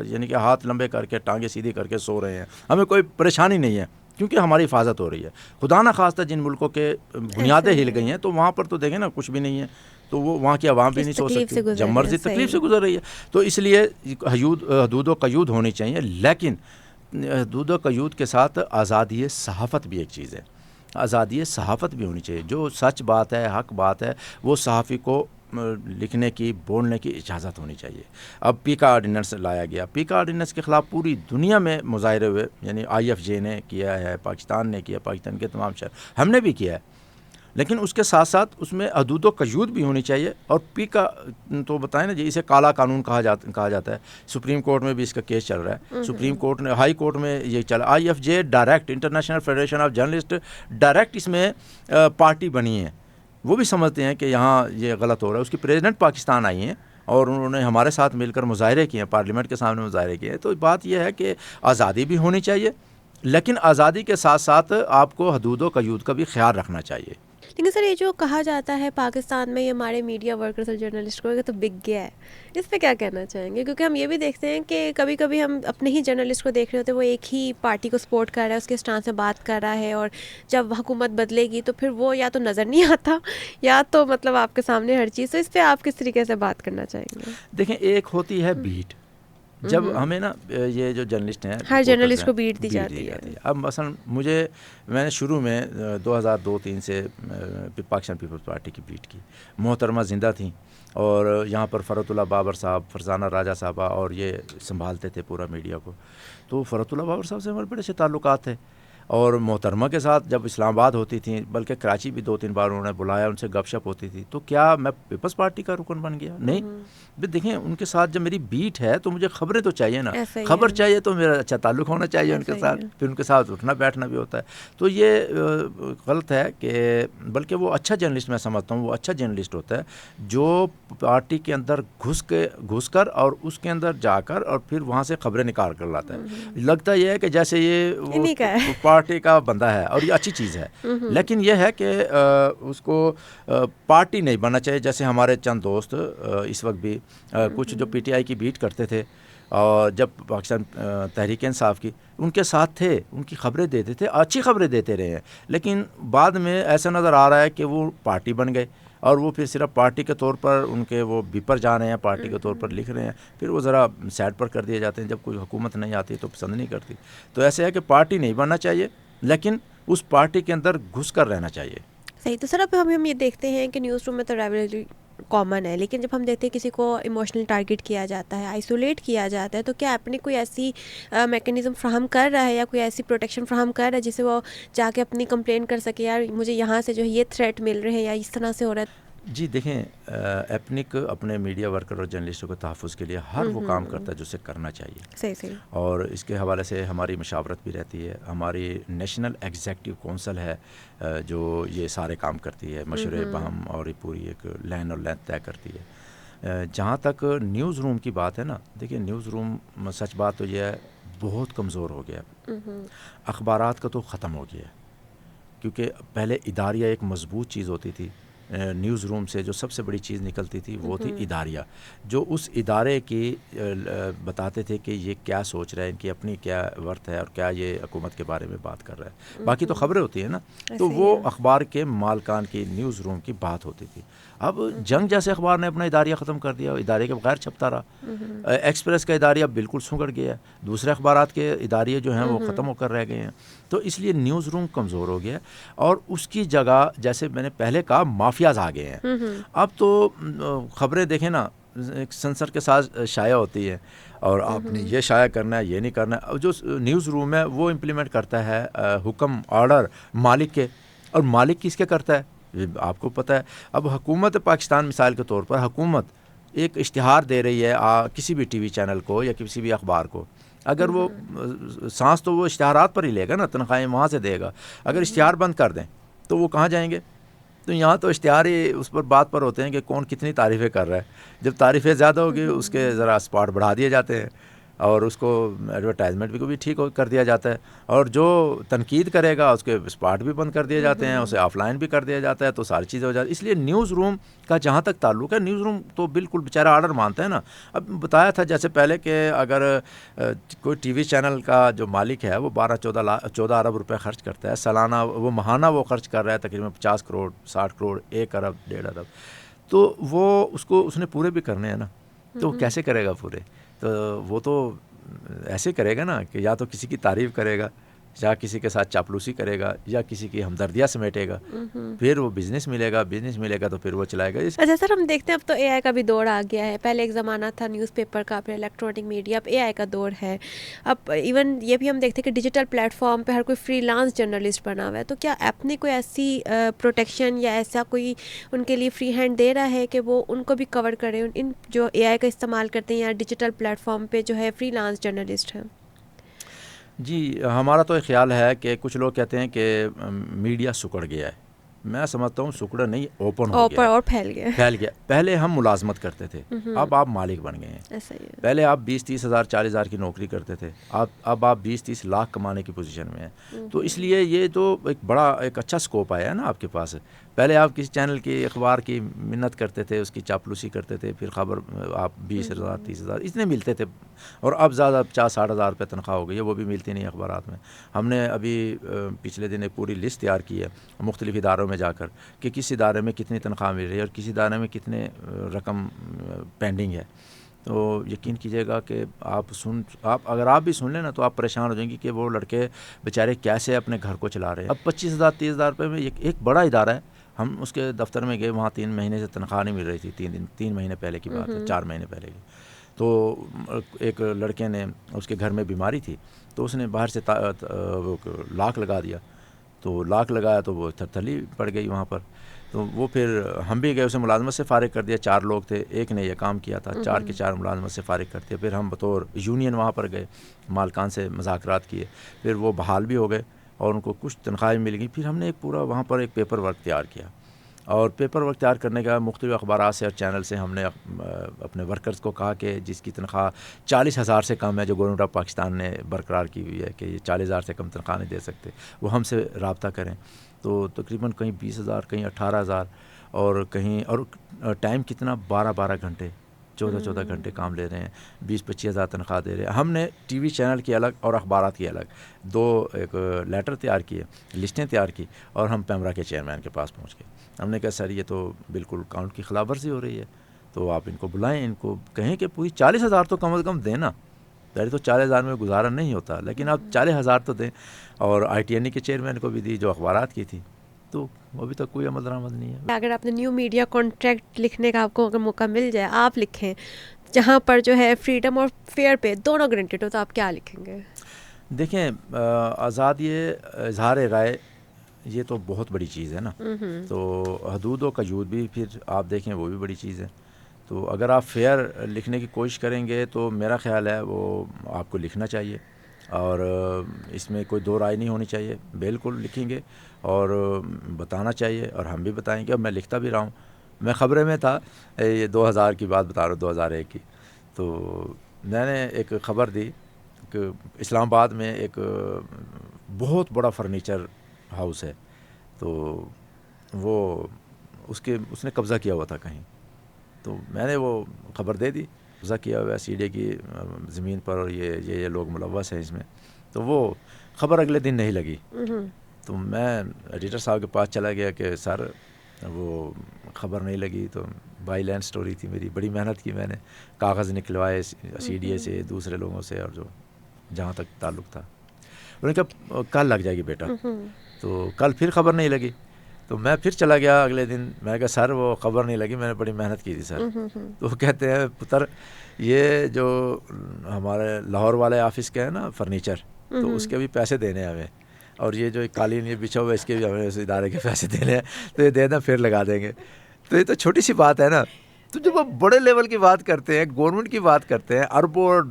یعنی کہ ہاتھ لمبے کر کے, ٹانگیں سیدھی کر کے سو رہے ہیں. ہمیں کوئی پریشانی نہیں ہے کیونکہ ہماری حفاظت ہو رہی ہے. خدا نہ خواستہ جن ملکوں کے بنیادیں ہل گئی ہیں تو وہاں پر تو دیکھیں نا کچھ بھی نہیں ہے, تو وہ وہاں کی عوام بھی نہیں سو سکتی, جب مرضی تکلیف سے گزر رہی ہے. تو اس لیے حدود و قیود ہونی چاہیے, لیکن حدود و قیود کے ساتھ آزادی صحافت بھی ایک چیز ہے. آزادی صحافت بھی ہونی چاہیے. جو سچ بات ہے, حق بات ہے, وہ صحافی کو لکھنے کی, بولنے کی اجازت ہونی چاہیے. اب پی کا آرڈیننس لایا گیا, پی کا آرڈیننس کے خلاف پوری دنیا میں مظاہرے ہوئے, یعنی IFJ نے کیا ہے, پاکستان نے کیا, پاکستان کے تمام شہر, ہم نے بھی کیا ہے. لیکن اس کے ساتھ ساتھ اس میں حدود و قیود بھی ہونی چاہیے. اور پی کا تو بتائیں نا جی, اسے کالا قانون کہا جاتا ہے. سپریم کورٹ میں بھی اس کا کیس چل رہا ہے, سپریم کورٹ نے, ہائی کورٹ میں یہ چلا. IFJ direct, international Federation of journalist direct اس میں پارٹی بنی ہے. وہ بھی سمجھتے ہیں کہ یہاں یہ غلط ہو رہا ہے. اس کی پریزیڈنٹ پاکستان آئی ہیں اور انہوں نے ہمارے ساتھ مل کر مظاہرے کیے ہیں, پارلیمنٹ کے سامنے مظاہرے کیے ہیں. تو بات یہ ہے کہ آزادی بھی ہونی چاہیے, لیکن آزادی کے ساتھ ساتھ آپ کو حدود و قیود کا بھی خیال رکھنا چاہیے. لیکن سر, یہ جو کہا جاتا ہے پاکستان میں یہ ہمارے میڈیا ورکرز اور جرنلسٹ کو تو بک گیا ہے, اس پہ کیا کہنا چاہیں گے؟ کیونکہ ہم یہ بھی دیکھتے ہیں کہ کبھی کبھی ہم اپنے ہی جرنلسٹ کو دیکھ رہے ہوتے ہیں, وہ ایک ہی پارٹی کو سپورٹ کر رہا ہے, اس کے سٹانس سے بات کر رہا ہے, اور جب حکومت بدلے گی تو پھر وہ یا تو نظر نہیں آتا یا تو مطلب آپ کے سامنے ہر چیز. تو اس پہ آپ کس طریقے سے بات کرنا چاہیں گے؟ دیکھیں, ایک ہوتی ہے بیٹ, جب ہمیں نا یہ جو جرنلسٹ ہیں, ہر جرنلسٹ کو بیٹ دی جاتی ہے. اب مثلا میں نے شروع میں 2002-03 سے پاکستان پیپلز پارٹی کی بیٹ کی. محترمہ زندہ تھیں, اور یہاں پر فرحت اللہ بابر صاحب, فرزانہ راجہ صاحبہ, اور یہ سنبھالتے تھے پورا میڈیا کو. تو فرحت اللہ بابر صاحب سے ہمارے بڑے اچھے تعلقات تھے. اور محترمہ کے ساتھ جب اسلام آباد ہوتی تھیں، بلکہ کراچی بھی 2-3 بار انہوں نے بلایا، ان سے گپ شپ ہوتی تھی، تو کیا میں پیپلز پارٹی کا رکن بن گیا؟ نہیں. دیکھیں ان کے ساتھ جب میری بیٹ ہے تو مجھے خبریں تو چاہیے نا، خبر چاہیے تو میرا اچھا تعلق ہونا چاہیے ان کے ساتھ، پھر ان کے ساتھ اٹھنا بیٹھنا بھی ہوتا ہے. تو یہ غلط ہے کہ بلکہ وہ اچھا جرنلسٹ میں سمجھتا ہوں، وہ اچھا جرنلسٹ ہوتا ہے جو پارٹی کے اندر گھس کر اور اس کے اندر جا کر اور پھر وہاں سے خبریں نکال کر لاتا ہے. لگتا یہ ہے کہ جیسے یہ پارٹی کا بندہ ہے اور یہ اچھی چیز ہے، لیکن یہ ہے کہ اس کو پارٹی نہیں بننا چاہیے. جیسے ہمارے چند دوست اس وقت بھی کچھ جو پی ٹی آئی کی بیٹ کرتے تھے اور جب پاکستان تحریک انصاف کی ان کے ساتھ تھے، ان کی خبریں دیتے تھے، اچھی خبریں دیتے رہے ہیں، لیکن بعد میں ایسا نظر آ رہا ہے کہ وہ پارٹی بن گئے اور وہ پھر صرف پارٹی کے طور پر ان کے وہ بیپر جا رہے ہیں، پارٹی کے طور پر لکھ رہے ہیں، پھر وہ ذرا سائڈ پر کر دیے جاتے ہیں جب کوئی حکومت نہیں آتی تو پسند نہیں کرتی. تو ایسے ہے کہ پارٹی نہیں بننا چاہیے لیکن اس پارٹی کے اندر گھس کر رہنا چاہیے. صحیح. تو سر اب ہم یہ دیکھتے ہیں کہ نیوز روم میں تو رائیولری کامن ہے، لیکن جب ہم دیکھتے ہیں کسی کو ایموشنل ٹارگٹ کیا جاتا ہے، آئسولیٹ کیا جاتا ہے، تو کیا اپنی کوئی ایسی میکینزم فراہم کر رہا ہے یا کوئی ایسی پروٹیکشن فراہم کر رہا ہے جس سے وہ جا کے اپنی کمپلین کر سکے، یار مجھے یہاں سے جو ہے یہ تھریٹ مل رہے ہیں یا اس طرح سے ہو رہا ہے؟ جی دیکھیں، ایپنک اپنے میڈیا ورکر اور جرنلسٹوں کے تحفظ کے لیے ہر وہ کام کرتا ہے جو اسے کرنا چاہیے. صحیح. اور اس کے حوالے سے ہماری مشاورت بھی رہتی ہے. ہماری نیشنل ایگزیکٹو کونسل ہے جو یہ سارے کام کرتی ہے، مشورے باہم اور یہ پوری ایک لائن اور لینتھ طے کرتی ہے. جہاں تک نیوز روم کی بات ہے نا، دیکھیں نیوز روم سچ بات تو یہ ہے بہت کمزور ہو گیا. اخبارات کا تو ختم ہو گیا کیونکہ پہلے اداریہ ایک مضبوط چیز ہوتی تھی. نیوز روم سے جو سب سے بڑی چیز نکلتی تھی وہ تھی اداریہ، جو اس ادارے کی بتاتے تھے کہ یہ کیا سوچ رہا ہے، ان کی اپنی کیا ورت ہے اور کیا یہ حکومت کے بارے میں بات کر رہا ہے. باقی تو خبریں ہوتی ہیں نا، تو وہ اخبار کے مالکان کی نیوز روم کی بات ہوتی تھی. اب جنگ جیسے اخبار نے اپنا اداریہ ختم کر دیا، ادارے کے بغیر چھپتا رہا. ایکسپریس کا اداریہ بالکل سنگڑ گیا ہے، دوسرے اخبارات کے اداریے جو ہیں وہ ختم ہو کر رہ گئے ہیں. تو اس لیے نیوز روم کمزور ہو گیا اور اس کی جگہ جیسے میں نے پہلے کہا مافیاز آ گئے ہیں. اب تو خبریں دیکھیں نا ایک سنسر کے ساتھ شائع ہوتی ہے اور آپ نے یہ شائع کرنا ہے، یہ نہیں کرنا ہے. جو نیوز روم ہے وہ امپلیمنٹ کرتا ہے حکم آرڈر مالک کے، اور مالک کس کے کرتا ہے آپ کو پتہ ہے. اب حکومت پاکستان مثال کے طور پر حکومت ایک اشتہار دے رہی ہے کسی بھی ٹی وی چینل کو یا کسی بھی اخبار کو، اگر وہ سانس تو وہ اشتہارات پر ہی لے گا نا، تنخواہیں وہاں سے دے گا. اگر اشتہار بند کر دیں تو وہ کہاں جائیں گے؟ تو یہاں تو اشتہار ہی اس پر بات پر ہوتے ہیں کہ کون کتنی تعریفیں کر رہا ہے. جب تعریفیں زیادہ ہوگی اس کے ذرا اسپاٹ بڑھا دیے جاتے ہیں اور اس کو ایڈورٹائزمنٹ بھی ٹھیک کر دیا جاتا ہے، اور جو تنقید کرے گا اس کے اسپاٹ بھی بند کر دیے جاتے ہیں، اسے آف لائن بھی کر دیا جاتا ہے. تو ساری چیزیں ہو جاتی. اس لیے نیوز روم کا جہاں تک تعلق ہے، نیوز روم تو بالکل بیچارہ آرڈر مانتا ہے نا. اب بتایا تھا جیسے پہلے کہ اگر کوئی ٹی وی چینل کا جو مالک ہے وہ 12-14 ارب روپے خرچ کرتا ہے سالانہ، وہ ماہانہ وہ خرچ کر رہا ہے تقریباً 50 کروڑ 60 کروڑ 1 ارب 1.5 ارب، تو وہ اس نے پورے بھی کرنے ہیں نا. تو کیسے کرے گا پورے؟ تو وہ تو ایسے کرے گا نا کہ یا تو کسی کی تعریف کرے گا یا کسی کے ساتھ چاپلوسی کرے گا یا کسی کی ہمدردیاں سمیٹے گا، پھر وہ بزنس ملے گا تو پھر وہ چلائے گا. اچھا سر، ہم دیکھتے ہیں اب تو اے آئی کا بھی دور آ گیا ہے. پہلے ایک زمانہ تھا نیوز پیپر کا، پھر الیکٹرانک میڈیا، اب اے آئی کا دور ہے. اب ایون یہ بھی ہم دیکھتے ہیں کہ ڈیجیٹل پلیٹ فارم پہ ہر کوئی فری لانس جرنلسٹ بنا ہوا ہے. تو کیا ایپ نے کوئی ایسی پروٹیکشن یا ایسا کوئی ان کے لیے فری ہینڈ دے رہا ہے کہ وہ ان کو بھی کور کرے، ان جو اے آئی کا استعمال کرتے ہیں یا ڈیجیٹل پلیٹ فارم پہ جو ہے فری لانس جرنلسٹ ہیں؟ جی ہمارا تو ایک خیال ہے کہ کچھ لوگ کہتے ہیں کہ میڈیا سکڑ گیا ہے. میں سمجھتا ہوں سکڑا نہیں، اوپن ہو گیا اور پھیل گیا. پہلے ہم ملازمت کرتے تھے، اب آپ مالک بن گئے ہیں. پہلے آپ 20-30 ہزار 40 ہزار کی نوکری کرتے تھے، اب آپ 20-30 لاکھ کمانے کی پوزیشن میں ہیں. تو اس لیے یہ تو ایک اچھا سکوپ آیا ہے نا آپ کے پاس. پہلے آپ کسی چینل کی اخبار کی منت کرتے تھے، اس کی چاپلوسی کرتے تھے، پھر خبر آپ 20,000 30,000 اتنے ملتے تھے، اور اب زیادہ 50-60 ہزار روپے تنخواہ ہو گئی ہے، وہ بھی ملتی نہیں اخبارات میں. ہم نے ابھی پچھلے دن ایک پوری لسٹ تیار کی ہے مختلف اداروں میں جا کر کہ کس ادارے میں کتنی تنخواہ مل رہی ہے اور کس ادارے میں کتنے رقم پینڈنگ ہے. تو یقین کیجیے گا کہ اگر آپ بھی سن لیں نا تو آپ پریشان ہو جائیں گے کہ وہ لڑکے بیچارے کیسے اپنے گھر کو چلا رہے ہیں. اب 25,000 30,000 روپے میں ایک بڑا ادارہ ہے. ہم اس کے دفتر میں گئے، وہاں 3 مہینے سے تنخواہ نہیں مل رہی تھی. 3 مہینے پہلے کی بات ہے، 4 مہینے پہلے کی. تو ایک لڑکے نے اس کے گھر میں بیماری تھی تو اس نے باہر سے لاک لگا دیا، تو لاک لگایا تو وہ تھرتھلی پڑ گئی وہاں پر. تو وہ پھر ہم بھی گئے، اسے ملازمت سے فارغ کر دیا. 4 لوگ تھے، ایک نے یہ کام کیا تھا، 4 کے 4 ملازمت سے فارغ کر دیا. پھر ہم بطور یونین وہاں پر گئے، مالکان سے مذاکرات کیے، پھر وہ بحال بھی ہو گئے اور ان کو کچھ تنخواہیں مل گئی. پھر ہم نے ایک پورا وہاں پر ایک پیپر ورک تیار کیا، اور پیپر ورک تیار کرنے کا مختلف اخبارات سے اور چینل سے ہم نے اپنے ورکرز کو کہا کہ جس کی تنخواہ 40,000 سے کم ہے، جو گورنمنٹ آف پاکستان نے برقرار کی ہوئی ہے کہ یہ 40,000 سے کم تنخواہ نہیں دے سکتے، وہ ہم سے رابطہ کریں. تو تقریباً کہیں 20,000 کہیں 18,000 اور کہیں، اور ٹائم کتنا 12 گھنٹے 14 گھنٹے کام لے رہے ہیں، 20-25 ہزار تنخواہ دے رہے ہیں. ہم نے ٹی وی چینل کی الگ اور اخبارات کی الگ 2 ایک لیٹر تیار کیے، لسٹیں تیار کی، اور ہم پیمرا کے چیئرمین کے پاس پہنچ گئے. ہم نے کہا سر یہ تو بالکل قانون کی خلاف ورزی ہو رہی ہے، تو آپ ان کو بلائیں، ان کو کہیں کہ پوری 40,000 تو کم از کم دیں نا. پہلے تو 40,000 میں گزارا نہیں ہوتا، لیکن آپ 40,000 تو دیں. اور آئی ٹی این ای کے چیئرمین کو بھی دی جو اخبارات کی تھی، تو ابھی تک کوئی عمل درآمد نہیں ہے. اگر آپ نے نیو میڈیا کانٹریکٹ لکھنے کا آپ کو اگر موقع مل جائے، آپ لکھیں جہاں پر جو ہے فریڈم اور فیئر پہ دونوں گرانٹیڈ ہو، تو آپ کیا لکھیں گے؟ دیکھیں آزاد یہ اظہار رائے یہ تو بہت بڑی چیز ہے نا، تو حدود و قیود بھی پھر آپ دیکھیں وہ بھی بڑی چیز ہے. تو اگر آپ فیئر لکھنے کی کوشش کریں گے تو میرا خیال ہے وہ آپ کو لکھنا چاہیے، اور اس میں کوئی دو رائے نہیں ہونی چاہیے. بالکل لکھیں گے اور بتانا چاہیے، اور ہم بھی بتائیں گے. اب میں لکھتا بھی رہا ہوں. میں خبریں میں تھا، یہ 2000 کی بات بتا رہا ہوں، 2001 کی. تو میں نے ایک خبر دی کہ اسلام آباد میں ایک بہت بڑا فرنیچر ہاؤس ہے، تو وہ اس نے قبضہ کیا ہوا تھا کہیں. تو میں نے وہ خبر دے دی، قبضہ کیا ہوا ہے سی ڈے کی زمین پر، اور یہ لوگ ملوث ہیں اس میں. تو وہ خبر اگلے دن نہیں لگی. تو میں ایڈیٹر صاحب کے پاس چلا گیا کہ سر وہ خبر نہیں لگی. تو بائی لینڈ سٹوری تھی میری، بڑی محنت کی میں نے، کاغذ نکلوائے سی ڈی اے سے، دوسرے لوگوں سے، اور جو جہاں تک تعلق تھا. انہوں نے کہا کل لگ جائے گی بیٹا. تو کل پھر خبر نہیں لگی. تو میں پھر چلا گیا اگلے دن. میں نے کہا سر وہ خبر نہیں لگی، میں نے بڑی محنت کی تھی سر. تو وہ کہتے ہیں پتر یہ جو ہمارے لاہور والے آفس کے ہیں نا فرنیچر، تو اس کے بھی پیسے دینے ہیں ہمیں، اور یہ جو قالین یہ بچھا ہوا ہے اس کے بھی ہمیں اس ادارے کے پیسے دینے ہیں، تو یہ دے دیں پھر لگا دیں گے. تو یہ تو چھوٹی سی بات ہے نا. تو جب آپ بڑے لیول کی بات کرتے ہیں، گورنمنٹ کی بات کرتے ہیں، اربوں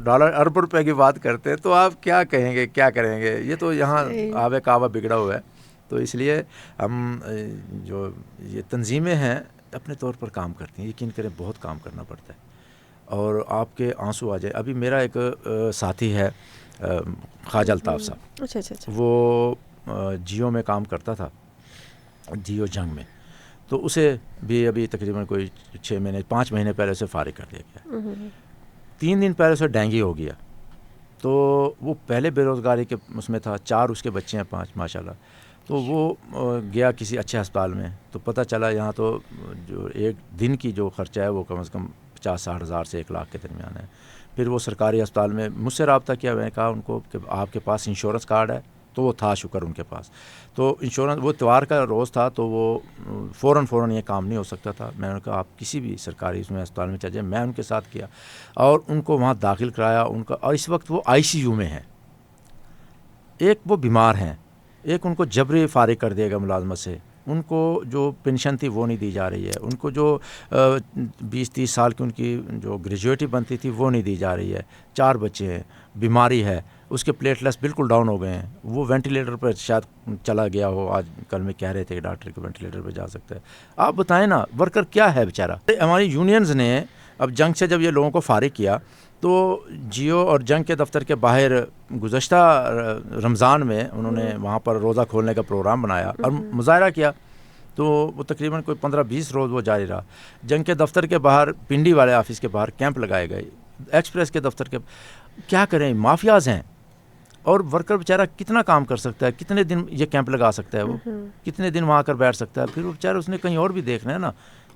ڈالر اربوں روپے کی بات کرتے ہیں، تو آپ کیا کہیں گے، کیا کریں گے؟ یہ تو یہاں آب کعبہ بگڑا ہوا ہے. تو اس لیے ہم جو یہ تنظیمیں ہیں اپنے طور پر کام کرتی ہیں، یقین کریں بہت کام کرنا پڑتا ہے، اور آپ کے آنسو آ جائے. ابھی میرا ایک ساتھی ہے خواجہ الطاف صاحب، اچھا وہ جیو میں کام کرتا تھا، جیو جنگ میں. تو اسے بھی ابھی تقریباً کوئی 5 مہینے پہلے اسے فارغ کر دیا گیا. 3 دن پہلے اسے ڈینگی ہو گیا. تو وہ پہلے بے روزگاری کے اس میں تھا، 4 اس کے بچے ہیں، 5 ماشاء اللہ. تو وہ گیا کسی اچھے ہسپتال میں، تو پتہ چلا یہاں تو جو ایک دن کی جو خرچہ ہے وہ کم از کم 50-60 ہزار سے 1 لاکھ کے درمیان ہے. پھر وہ سرکاری ہسپتال میں مجھ سے رابطہ کیا. میں نے کہا ان کو کہ آپ کے پاس انشورنس کارڈ ہے؟ تو وہ تھا شکر ان کے پاس. تو انشورنس، وہ اتوار کا روز تھا، تو وہ فوراً یہ کام نہیں ہو سکتا تھا. میں نے کہا آپ کسی بھی سرکاری اس میں ہسپتال میں چل جائیں. میں ان کے ساتھ کیا اور ان کو وہاں داخل کرایا ان کا. اور اس وقت وہ آئی سی یو میں ہیں. ایک وہ بیمار ہیں، ایک ان کو جبری فارغ کر دیا گیا ملازمت سے. ان کو جو پینشن تھی وہ نہیں دی جا رہی ہے. ان کو جو 20-30 سال کی ان کی جو گریجویٹی بنتی تھی وہ نہیں دی جا رہی ہے. 4 بچے ہیں، بیماری ہے، اس کے پلیٹلیٹس بالکل ڈاؤن ہو گئے ہیں. وہ وینٹیلیٹر پر شاید چلا گیا ہو. آج کل میں کہہ رہے تھے کہ ڈاکٹر کے وینٹیلیٹر پہ جا سکتا ہے. آپ بتائیں نا ورکر کیا ہے بیچارہ. ہماری یونینز نے اب جنگ سے جب یہ لوگوں کو فارغ کیا، تو جیو اور جنگ کے دفتر کے باہر گزشتہ رمضان میں انہوں نے وہاں پر روزہ کھولنے کا پروگرام بنایا اور مظاہرہ کیا. تو وہ تقریباً کوئی 15-20 روز وہ جاری رہا. جنگ کے دفتر کے باہر، پنڈی والے آفس کے باہر کیمپ لگائے گئے. ایکسپریس کے دفتر کے، کیا کریں، مافیاز ہیں. اور ورکر بیچارہ کتنا کام کر سکتا ہے، کتنے دن یہ کیمپ لگا سکتا ہے، وہ کتنے دن وہاں کر بیٹھ سکتا ہے. پھر وہ بیچارہ اس نے کہیں اور بھی دیکھنا ہے نا،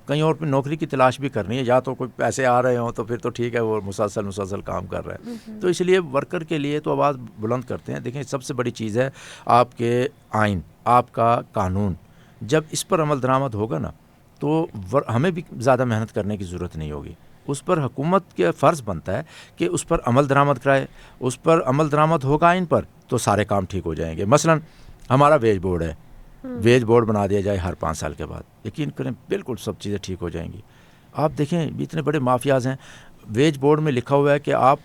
کہیں اور پہ نوکری کی تلاش بھی کرنی ہے. یا تو کوئی پیسے آ رہے ہوں تو پھر تو ٹھیک ہے، وہ مسلسل کام کر رہا ہے. تو اس لیے ورکر کے لیے تو آواز بلند کرتے ہیں. دیکھیں سب سے بڑی چیز ہے آپ کے آئین، آپ کا قانون. جب اس پر عمل درآمد ہوگا نا، تو ہمیں بھی زیادہ محنت کرنے کی ضرورت نہیں ہوگی. اس پر حکومت کے فرض بنتا ہے کہ اس پر عمل درآمد کرائے. اس پر عمل درآمد ہوگا ان پر تو سارے کام ٹھیک ہو جائیں گے. مثلا ہمارا ویج بورڈ ہے, ویج بورڈ بنا دیا جائے ہر 5 سال کے بعد, یقین کریں بالکل سب چیزیں ٹھیک ہو جائیں گی. آپ دیکھیں اتنے بڑے مافیاز ہیں, ویج بورڈ میں لکھا ہوا ہے کہ آپ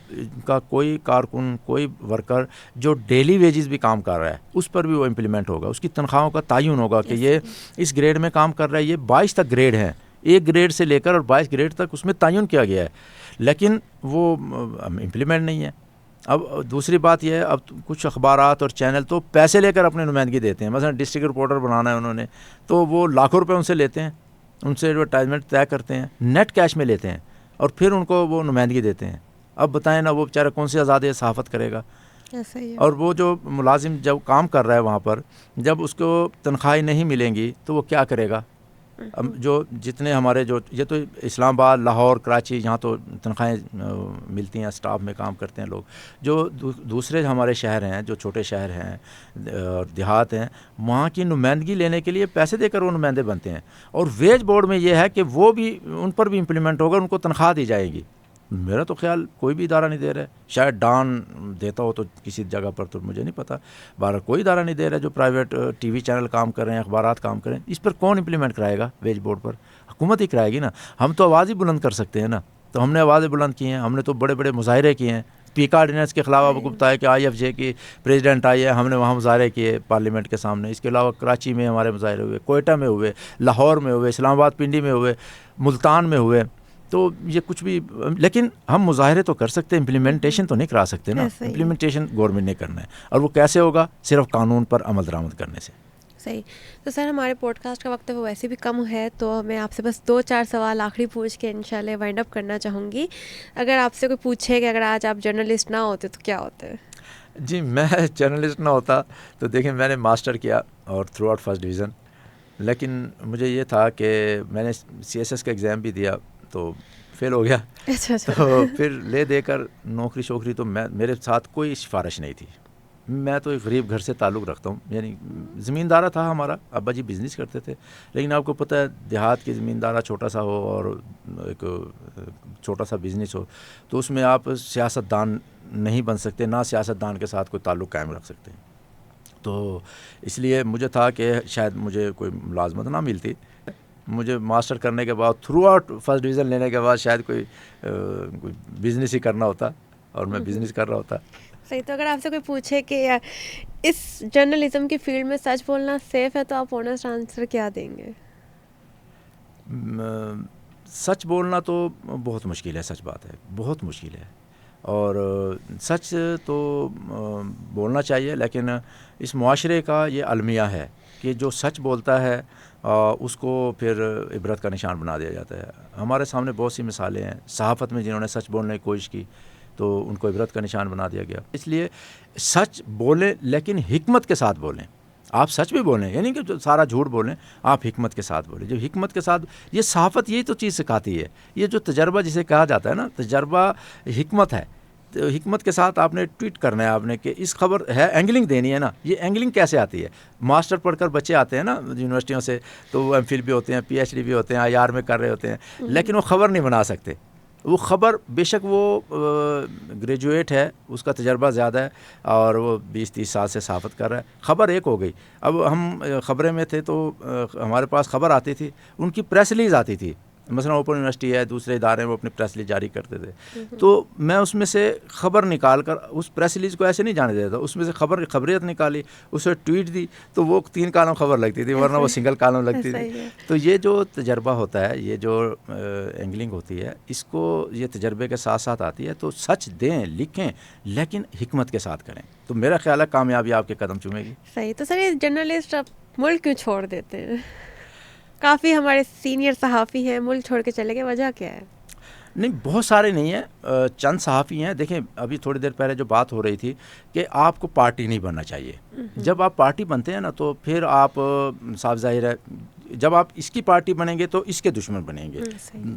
کا کوئی کارکن, کوئی ورکر جو ڈیلی ویجز بھی کام کر رہا ہے اس پر بھی وہ امپلیمنٹ ہوگا, اس کی تنخواہوں کا تعین ہوگا کہ یہ اس گریڈ میں کام کر رہا ہے. یہ 22 تک گریڈ ہیں, 1 گریڈ سے لے کر اور 22 گریڈ تک اس میں تعین کیا گیا ہے, لیکن وہ امپلیمنٹ نہیں ہے. اب دوسری بات یہ ہے, اب کچھ اخبارات اور چینل تو پیسے لے کر اپنے نمائندگی دیتے ہیں. مثلا ڈسٹرکٹ رپورٹر بنانا ہے انہوں نے تو وہ لاکھوں روپے ان سے لیتے ہیں, ان سے ایڈورٹائزمنٹ طے کرتے ہیں, نیٹ کیش میں لیتے ہیں اور پھر ان کو وہ نمائندگی دیتے ہیں. اب بتائیں نا وہ بیچارہ کون سی آزادی صحافت کرے گا. ایسا ہی ہے. اور وہ جو ملازم جب کام کر رہا ہے وہاں پر, جب اس کو تنخواہیں نہیں ملیں گی تو وہ کیا کرے گا. جو جتنے ہمارے جو یہ تو اسلام آباد, لاہور, کراچی, یہاں تو تنخواہیں ملتی ہیں, اسٹاف میں کام کرتے ہیں لوگ. جو دوسرے ہمارے شہر ہیں, جو چھوٹے شہر ہیں اور دیہات ہیں, وہاں کی نمائندگی لینے کے لیے پیسے دے کر وہ نمائندے بنتے ہیں. اور ویج بورڈ میں یہ ہے کہ وہ بھی ان پر بھی امپلیمنٹ ہوگا, ان کو تنخواہ دی جائے گی. میرا تو خیال کوئی بھی ادارہ نہیں دے رہا ہے, شاید ڈان دیتا ہو تو کسی جگہ پر, تو مجھے نہیں پتہ. بہرحال کوئی ادارہ نہیں دے رہا ہے. جو پرائیویٹ ٹی وی چینل کام کر رہے ہیں, اخبارات کام کر رہے ہیں, اس پر کون امپلیمنٹ کرائے گا؟ ویج بورڈ پر حکومت ہی کرائے گی نا. ہم تو آواز ہی بلند کر سکتے ہیں نا, تو ہم نے آوازیں بلند کی ہیں, ہم نے تو بڑے بڑے مظاہرے کیے ہیں. پیکا آرڈیننس کے خلاف آپ کو بتایا کہ IFJ کی پریزیڈنٹ آئی ہے, ہم نے وہاں مظاہرے کیے پارلیمنٹ کے سامنے. اس کے علاوہ کراچی میں ہمارے مظاہرے ہوئے, کوئٹہ میں ہوئے, لاہور میں ہوئے, اسلام آباد پنڈی میں ہوئے, ملتان میں ہوئے. تو یہ کچھ بھی, لیکن ہم مظاہرے تو کر سکتے ہیں, امپلیمنٹیشن تو نہیں کرا سکتے نا. امپلیمنٹیشن گورنمنٹ نے کرنا ہے, اور وہ کیسے ہوگا؟ صرف قانون پر عمل درآمد کرنے سے. صحیح. تو سر ہمارے پوڈ کاسٹ کا وقت وہ ویسے بھی کم ہے, تو میں آپ سے بس 2-4 سوال آخری پوچھ کے انشاءاللہ وائنڈ اپ کرنا چاہوں گی. اگر آپ سے کوئی پوچھے کہ اگر آج آپ جرنلسٹ نہ ہوتے تو کیا ہوتے؟ جی, میں جرنلسٹ نہ ہوتا تو دیکھیں میں نے ماسٹر کیا اور تھرو آؤٹ فرسٹ ڈویژن, لیکن مجھے یہ تھا کہ میں نے CSS کا ایگزام بھی دیا تو فیل ہو گیا. تو پھر لے دے کر نوکری شوکری تو میرے ساتھ کوئی سفارش نہیں تھی. میں تو ایک غریب گھر سے تعلق رکھتا ہوں, یعنی زمیندارہ تھا ہمارا, ابا جی بزنس کرتے تھے. لیکن آپ کو پتہ ہے دیہات کی زمیندارہ چھوٹا سا ہو اور ایک چھوٹا سا بزنس ہو تو اس میں آپ سیاست دان نہیں بن سکتے, نہ سیاست دان کے ساتھ کوئی تعلق قائم رکھ سکتے ہیں. تو اس لیے مجھے تھا کہ شاید مجھے کوئی ملازمت نہ ملتی. مجھے ماسٹر کرنے کے بعد تھرو آؤٹ فرسٹ ڈویژن لینے کے بعد شاید کوئی بزنس ہی کرنا ہوتا, اور میں بزنس کر رہا ہوتا. صحیح. تو اگر آپ سے کوئی پوچھے کہ اس جرنلزم کی فیلڈ میں سچ بولنا سیف ہے تو آپ آنیسٹ آنسر کیا دیں گے؟ سچ بولنا تو بہت مشکل ہے, سچ بات ہے, بہت مشکل ہے. اور سچ تو بولنا چاہیے, لیکن اس معاشرے کا یہ المیہ ہے کہ جو سچ بولتا ہے اس کو پھر عبرت کا نشان بنا دیا جاتا ہے. ہمارے سامنے بہت سی مثالیں ہیں صحافت میں جنہوں نے سچ بولنے کی کوشش کی تو ان کو عبرت کا نشان بنا دیا گیا. اس لیے سچ بولیں, لیکن حکمت کے ساتھ بولیں. آپ سچ بھی بولیں, یعنی کہ سارا جھوٹ بولیں, آپ حکمت کے ساتھ بولیں. جو حکمت کے ساتھ, یہ صحافت یہی تو چیز سکھاتی ہے. یہ جو تجربہ جسے کہا جاتا ہے نا, تجربہ حکمت ہے. تو حکمت کے ساتھ آپ نے ٹویٹ کرنا ہے, آپ نے کہ اس خبر ہے, اینگلنگ دینی ہے نا. یہ اینگلنگ کیسے آتی ہے؟ ماسٹر پڑھ کر بچے آتے ہیں نا یونیورسٹیوں سے, تو وہ MPhil بھی ہوتے ہیں, PhD بھی ہوتے ہیں, IR میں کر رہے ہوتے ہیں, لیکن وہ خبر نہیں بنا سکتے. وہ خبر بے شک وہ گریجویٹ ہے, اس کا تجربہ زیادہ ہے اور وہ 20-30 سال سے صحافت کر رہا ہے, خبر ایک ہو گئی. اب ہم خبریں میں تھے تو ہمارے پاس خبر آتی تھی, ان کی پریس ریلیز آتی تھی. مثلا اوپن یونیورسٹی ہے, دوسرے ادارے وہ اپنی پریس ریلیز جاری کرتے تھے, تو میں اس میں سے خبر نکال کر, اس پریس ریلیز کو ایسے نہیں جانے دیتا, اس میں سے خبریت نکالی, اسے ٹویٹ دی, تو وہ 3 کالم خبر لگتی تھی, ورنہ وہ سنگل کالم لگتی تھی. تو یہ جو تجربہ ہوتا ہے, یہ جو اینگلنگ ہوتی ہے, اس کو یہ تجربے کے ساتھ ساتھ آتی ہے. تو سچ دیں, لکھیں, لیکن حکمت کے ساتھ کریں, تو میرا خیال ہے کامیابی آپ کے قدم چومے گی. صحیح. تو سر یہ جرنلسٹ اب ملک کیوں چھوڑ دیتے ہیں؟ کافی ہمارے سینئر صحافی ہیں, ملک چھوڑ کے چلے گئے, وجہ کیا ہے؟ نہیں, بہت سارے نہیں ہیں, چند صحافی ہیں. دیکھیں ابھی تھوڑی دیر پہلے جو بات ہو رہی تھی کہ آپ کو پارٹی نہیں بننا چاہیے. جب آپ پارٹی بنتے ہیں نا تو پھر آپ صاف ظاہر ہے, جب آپ اس کی پارٹی بنیں گے تو اس کے دشمن بنیں گے.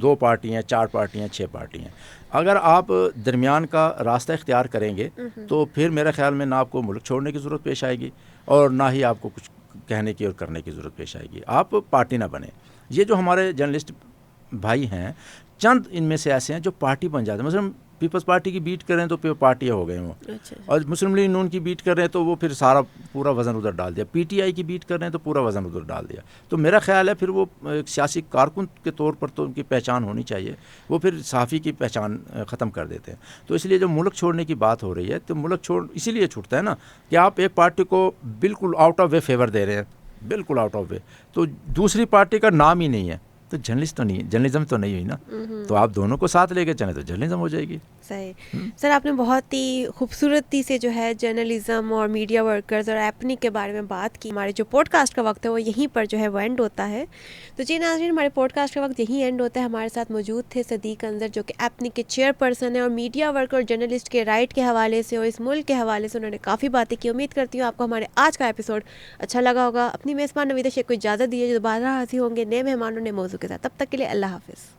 2 پارٹی ہیں, 4 پارٹی ہیں, 6 پارٹی ہیں. اگر آپ درمیان کا راستہ اختیار کریں گے تو پھر میرے خیال میں نہ آپ کو ملک چھوڑنے کی ضرورت پیش آئے گی اور نہ ہی آپ کو کچھ کہنے کی اور کرنے کی ضرورت پیش آئے گی. آپ پارٹی نہ بنیں. یہ جو ہمارے جرنلسٹ بھائی ہیں, چند ان میں سے ایسے ہیں جو پارٹی بن جاتے ہیں. مثلا پیپلز پارٹی کی بیٹ کریں تو پارٹیاں ہو گئے وہ, اچھا اور مسلم لیگ نون کی بیٹ کر رہے ہیں تو وہ پھر سارا پورا وزن ادھر ڈال دیا. پی ٹی آئی کی بیٹ کر رہے ہیں تو پورا وزن ادھر ڈال دیا. تو میرا خیال ہے پھر وہ ایک سیاسی کارکن کے طور پر تو ان کی پہچان ہونی چاہیے, وہ پھر صحافی کی پہچان ختم کر دیتے ہیں. تو اس لیے جب ملک چھوڑنے کی بات ہو رہی ہے تو ملک چھوڑ اسی لیے چھوٹتا ہے نا کہ آپ ایک پارٹی کو بالکل آؤٹ آف وے فیور دے رہے ہیں, بالکل آؤٹ آف وے, تو دوسری پارٹی کا نام ہی نہیں ہے, تو جرنلسٹ تو نہیں ہے, جرنلزم تو نہیں ہوئی نا. تو آپ دونوں کو ساتھ لے کے چلیں تو جرنلزم ہو جائے گی. صحیح. سر آپ نے بہت ہی خوبصورتی سے جو ہے جرنلزم اور میڈیا ورکرز اور ایپنی کے بارے میں بات کی. ہمارے جو پوڈ کاسٹ کا وقت ہے وہ یہیں پر جو ہے وہ اینڈ ہوتا ہے. تو جی ناظرین, ہمارے پوڈ کاسٹ کا وقت یہیں اینڈ ہوتا ہے. ہمارے ساتھ موجود تھے صدیق انظر جو کہ ایپنی کے چیئر پرسن ہیں, اور میڈیا ورکر اور جرنلسٹ کے رائٹ کے حوالے سے اور اس ملک کے حوالے سے انہوں نے کافی باتیں کی. امید کرتی ہوں آپ کو ہمارے آج کا ایپیسوڈ اچھا لگا ہوگا. اپنی میزبان نویدہ شیخ کو اجازت دیجیے, جو دوبارہ حاضر ہوں گے نئے مہمانوں نے موضوع کے ساتھ. تب تک کے لیے اللہ حافظ.